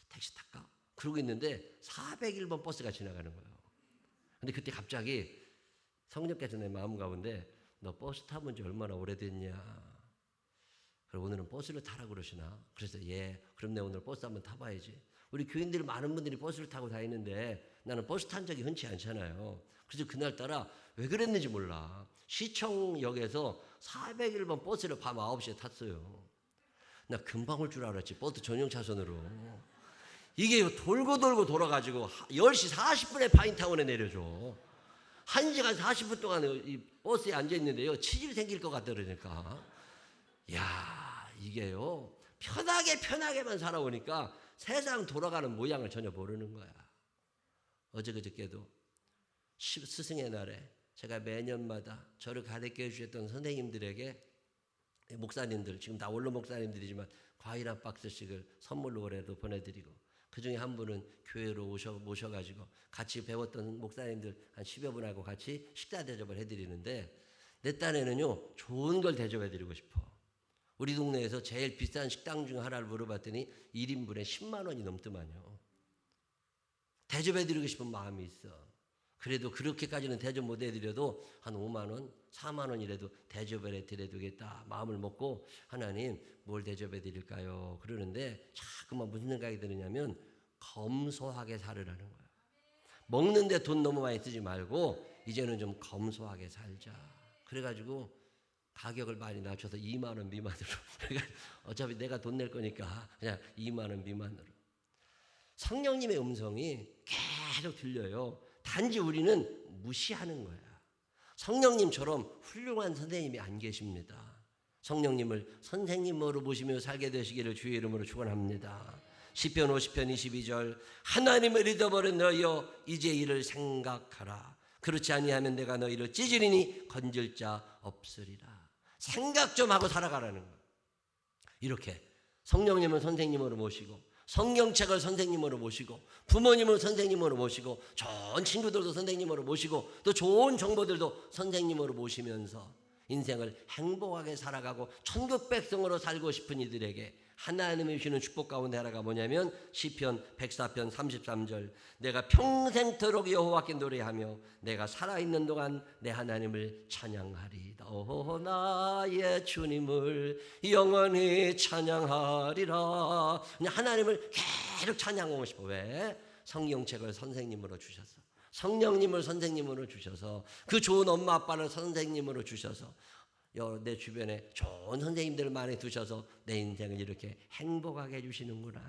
택시 탈까? 그러고 있는데 401번 버스가 지나가는 거예요. 근데 그때 갑자기 성령께서 내 마음 가운데 너 버스 타본 지 얼마나 오래됐냐. 그럼 오늘은 버스를 타라고 그러시나? 그래서 그럼 내가 오늘 버스 한번 타봐야지. 우리 교인들 많은 분들이 버스를 타고 다니는데 나는 버스 탄 적이 흔치 않잖아요. 그래서 그날따라 왜 그랬는지 몰라. 시청역에서 401번 버스를 밤 9시에 탔어요. 나 금방 올 줄 알았지. 버스 전용 차선으로. 이게 돌고 돌아가지고 10시 40분에 파인타운에 내려줘. 1시간 40분 동안 이 버스에 앉아있는데요. 치질 생길 것 같다 그러니까. 이게요. 편하게만 살아오니까 세상 돌아가는 모양을 전혀 모르는 거야. 어저께도 스승의 날에 제가 매년마다 저를 가르쳐 주셨던 선생님들에게 목사님들, 지금 다 원로 목사님들이지만 과일 한 박스씩을 선물로 올해도 보내드리고 그중에 한 분은 교회로 모셔가지고 같이 배웠던 목사님들 한 10여 분하고 같이 식사 대접을 해드리는데 내 딴에는요 좋은 걸 대접해드리고 싶어. 우리 동네에서 제일 비싼 식당 중 하나를 물어봤더니 1인분에 10만 원이 넘더만요. 대접해드리고 싶은 마음이 있어. 그래도 그렇게까지는 대접 못 해드려도 한 5만 원, 4만 원이라도 대접을 해드려야겠다 마음을 먹고 하나님 뭘 대접해드릴까요? 그러는데 자꾸만 무슨 생각이 드느냐면 검소하게 살으라는 거야. 먹는데 돈 너무 많이 쓰지 말고 이제는 좀 검소하게 살자. 그래가지고 가격을 많이 낮춰서 2만 원 미만으로. 어차피 내가 돈 낼 거니까 그냥 2만 원 미만으로. 성령님의 음성이 계속 들려요. 단지 우리는 무시하는 거야. 성령님처럼 훌륭한 선생님이 안 계십니다. 성령님을 선생님으로 모시며 살게 되시기를 주의 이름으로 축원합니다. 시편 50편 22절 하나님을 잊어버린 너희여 이제 이를 생각하라. 그렇지 아니하면 내가 너희를 찢으리니 건질 자 없으리라. 생각 좀 하고 살아가라는 거예요. 이렇게 성령님을 선생님으로 모시고 성경책을 선생님으로 모시고 부모님을 선생님으로 모시고 좋은 친구들도 선생님으로 모시고 또 좋은 정보들도 선생님으로 모시면서 인생을 행복하게 살아가고 천국 백성으로 살고 싶은 이들에게 하나님이 주시는 축복 가운데 하나가 뭐냐면 시편 104편 33절 내가 평생토록 여호와께 노래하며 내가 살아있는 동안 내 하나님을 찬양하리이다. 오 나의 주님을 영원히 찬양하리라. 그냥 하나님을 계속 찬양하고 싶어. 왜? 성경책을 선생님으로 주셔서 성령님을 선생님으로 주셔서 그 좋은 엄마 아빠를 선생님으로 주셔서 내 주변에 좋은 선생님들을 많이 두셔서 내 인생을 이렇게 행복하게 해주시는구나.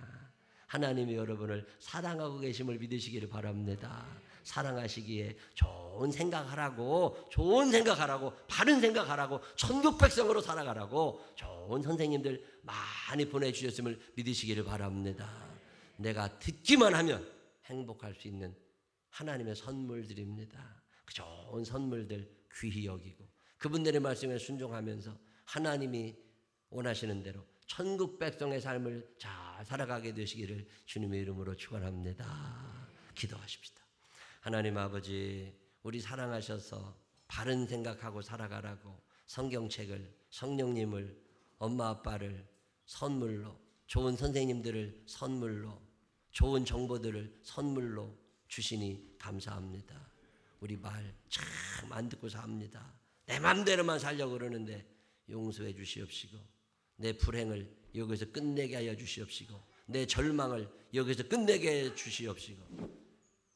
하나님이 여러분을 사랑하고 계심을 믿으시기를 바랍니다. 사랑하시기에 좋은 생각하라고 바른 생각하라고 천국 백성으로 살아가라고 좋은 선생님들 많이 보내주셨음을 믿으시기를 바랍니다. 내가 듣기만 하면 행복할 수 있는 하나님의 선물들입니다. 그 좋은 선물들 귀히 여기고 그분들의 말씀에 순종하면서 하나님이 원하시는 대로 천국 백성의 삶을 잘 살아가게 되시기를 주님의 이름으로 축원합니다. 기도하십시다. 하나님 아버지, 우리 사랑하셔서 바른 생각하고 살아가라고 성경책을, 성령님을, 엄마 아빠를 선물로, 좋은 선생님들을 선물로, 좋은 정보들을 선물로 주시니 감사합니다. 우리 말 참 안 듣고 삽니다. 내 맘대로만 살려고 그러는데 용서해 주시옵시고, 내 불행을 여기서 끝내게 하여 주시옵시고, 내 절망을 여기서 끝내게 해 주시옵시고,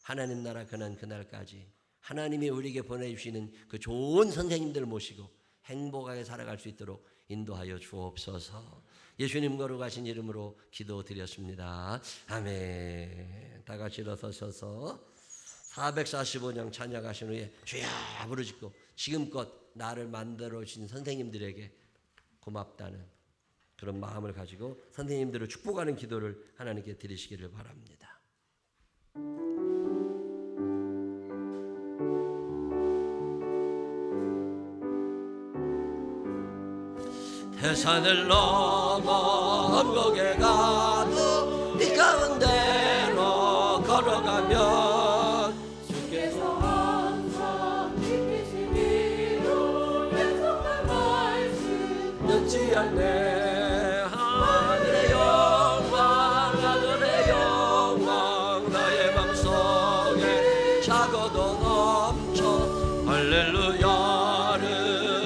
하나님 나라 그는 그날까지 하나님이 우리에게 보내주시는 그 좋은 선생님들 모시고 행복하게 살아갈 수 있도록 인도하여 주옵소서. 예수님 거룩하신 이름으로 기도드렸습니다. 아멘. 다 같이 일어서셔서 445장 찬양하신 후에 주여 부르짖고 지금껏 나를 만들어 주신 선생님들에게 고맙다는 그런 마음을 가지고 선생님들을 축복하는 기도를 하나님께 드리시기를 바랍니다. 태산을 넘어 언덕에 가도 이 가운데로 걸어가면 주께서 항상 지키시기로 약속한 말씀 늦지 않네. 하늘의 영광, 하늘의 영광, 나의 맘속에 차고도 넘쳐 할렐루야를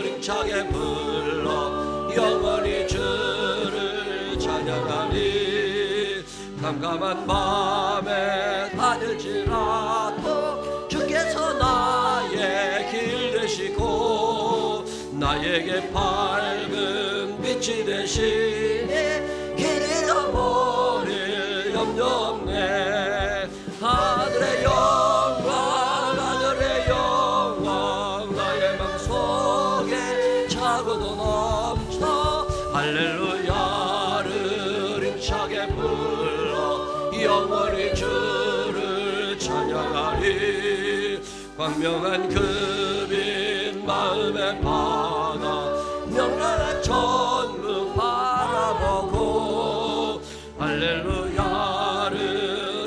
힘차게 불러 영원히 주를 찬양하리. 깜깜한 밤에 다닐지라도 주께서 나의 길 되시고 나에게 밝은 빛이 되시니 길 잃어버릴 염려 없네. 하늘의 영광, 하늘의 영광, 나의 맘속에 차고도 넘쳐 할렐루야를 힘차게 불러 영원히 주를 찬양하리. 광명한 그 빛 마음의 바다 명랑한 천국 바라보고 할렐루야를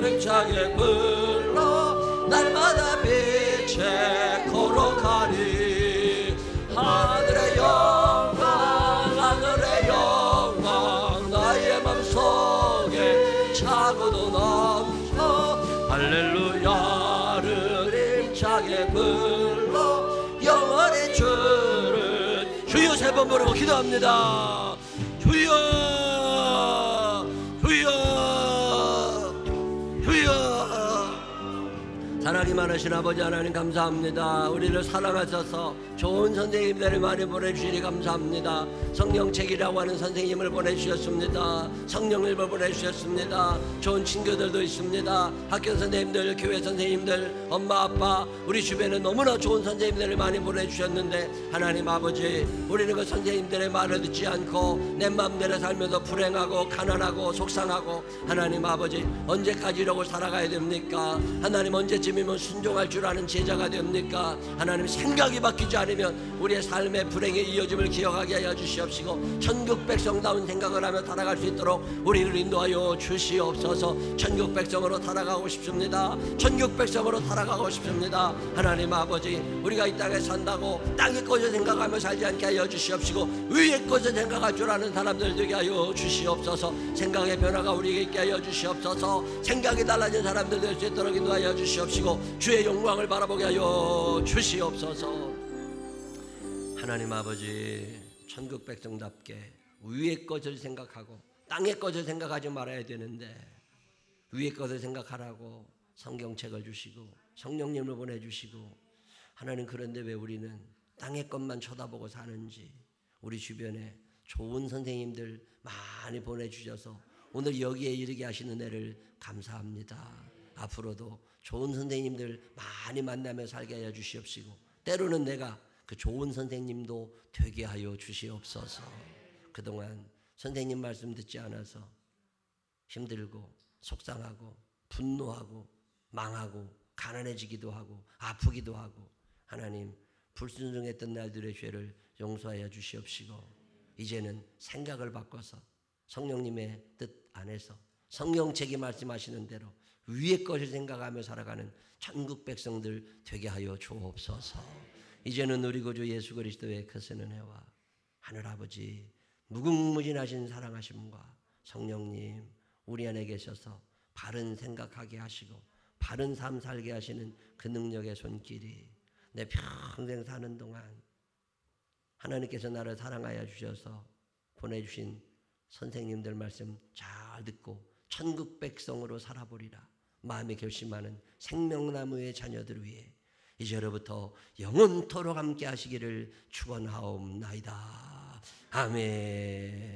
힘차게 불러 날마다 빛에 거룩하리. 하늘의 영광, 하늘의 영광, 나의 맘속에 차고도 넘쳐 할렐루야를 힘차게 불러 영원히 주를 주여 세 번 부르고 기도합니다. 주여, 주여, 주여. 사랑이 많으신 아버지 하나님 감사합니다. 우리를 사랑하셔서 좋은 선생님들을 많이 보내주시니 감사합니다. 성령책이라고 하는 선생님을 보내주셨습니다. 성령님을 보내주셨습니다. 좋은 친구들도 있습니다. 학교 선생님들, 교회 선생님들, 엄마 아빠, 우리 주변에 너무나 좋은 선생님들을 많이 보내주셨는데 하나님 아버지, 우리는 그 선생님들의 말을 듣지 않고 내 마음대로 살면서 불행하고 가난하고 속상하고 하나님 아버지 언제까지 이러고 살아가야 됩니까? 하나님 언제쯤이면 순종할 줄 아는 제자가 됩니까? 하나님 생각이 바뀌지 않으면 우리의 삶의 불행의 이어짐을 기억하게 하여 주시옵시고 천국 백성다운 생각을 하며 살아갈 수 있도록 우리를 인도하여 주시옵소서. 천국 백성으로 살아가고 싶습니다. 천국 백성으로 살아가고 싶습니다. 하나님 아버지, 우리가 이 땅에 산다고 땅의 것을 생각하며 살지 않게 하여 주시옵시고 위의 것을 생각할 줄 아는 사람들 되게 하여 주시옵소서. 생각의 변화가 우리에게 있게 하여 주시옵소서. 생각이 달라진 사람들 될 수 있도록 인도하여 주시옵시고 주의 영광을 바라보게 하여 주시옵소서. 하나님 아버지, 천국 백성답게 위의 것을 생각하고 땅의 것을 생각하지 말아야 되는데 위의 것을 생각하라고 성경책을 주시고 성령님을 보내주시고 하나님, 그런데 왜 우리는 땅의 것만 쳐다보고 사는지. 우리 주변에 좋은 선생님들 많이 보내주셔서 오늘 여기에 이르게 하시는 은혜를 감사합니다. 앞으로도 좋은 선생님들 많이 만나며 살게 하여 주시옵시고 때로는 내가 그 좋은 선생님도 되게 하여 주시옵소서. 그동안 선생님 말씀 듣지 않아서 힘들고 속상하고 분노하고 망하고 가난해지기도 하고 아프기도 하고 하나님 불순종했던 날들의 죄를 용서하여 주시옵시고 이제는 생각을 바꿔서 성령님의 뜻 안에서 성령책이 말씀하시는 대로 위의 것을 생각하며 살아가는 천국 백성들 되게 하여 주옵소서. 이제는 우리 구주 예수 그리스도의 크신 은혜와 하늘아버지 무궁무진하신 사랑하심과 성령님 우리 안에 계셔서 바른 생각하게 하시고 바른 삶 살게 하시는 그 능력의 손길이 내 평생 사는 동안 하나님께서 나를 사랑하여 주셔서 보내주신 선생님들 말씀 잘 듣고 천국 백성으로 살아보리라 마음에 결심하는 생명나무의 자녀들 위해 이제로부터 영원토록 함께 하시기를 축원하옵나이다. 아멘.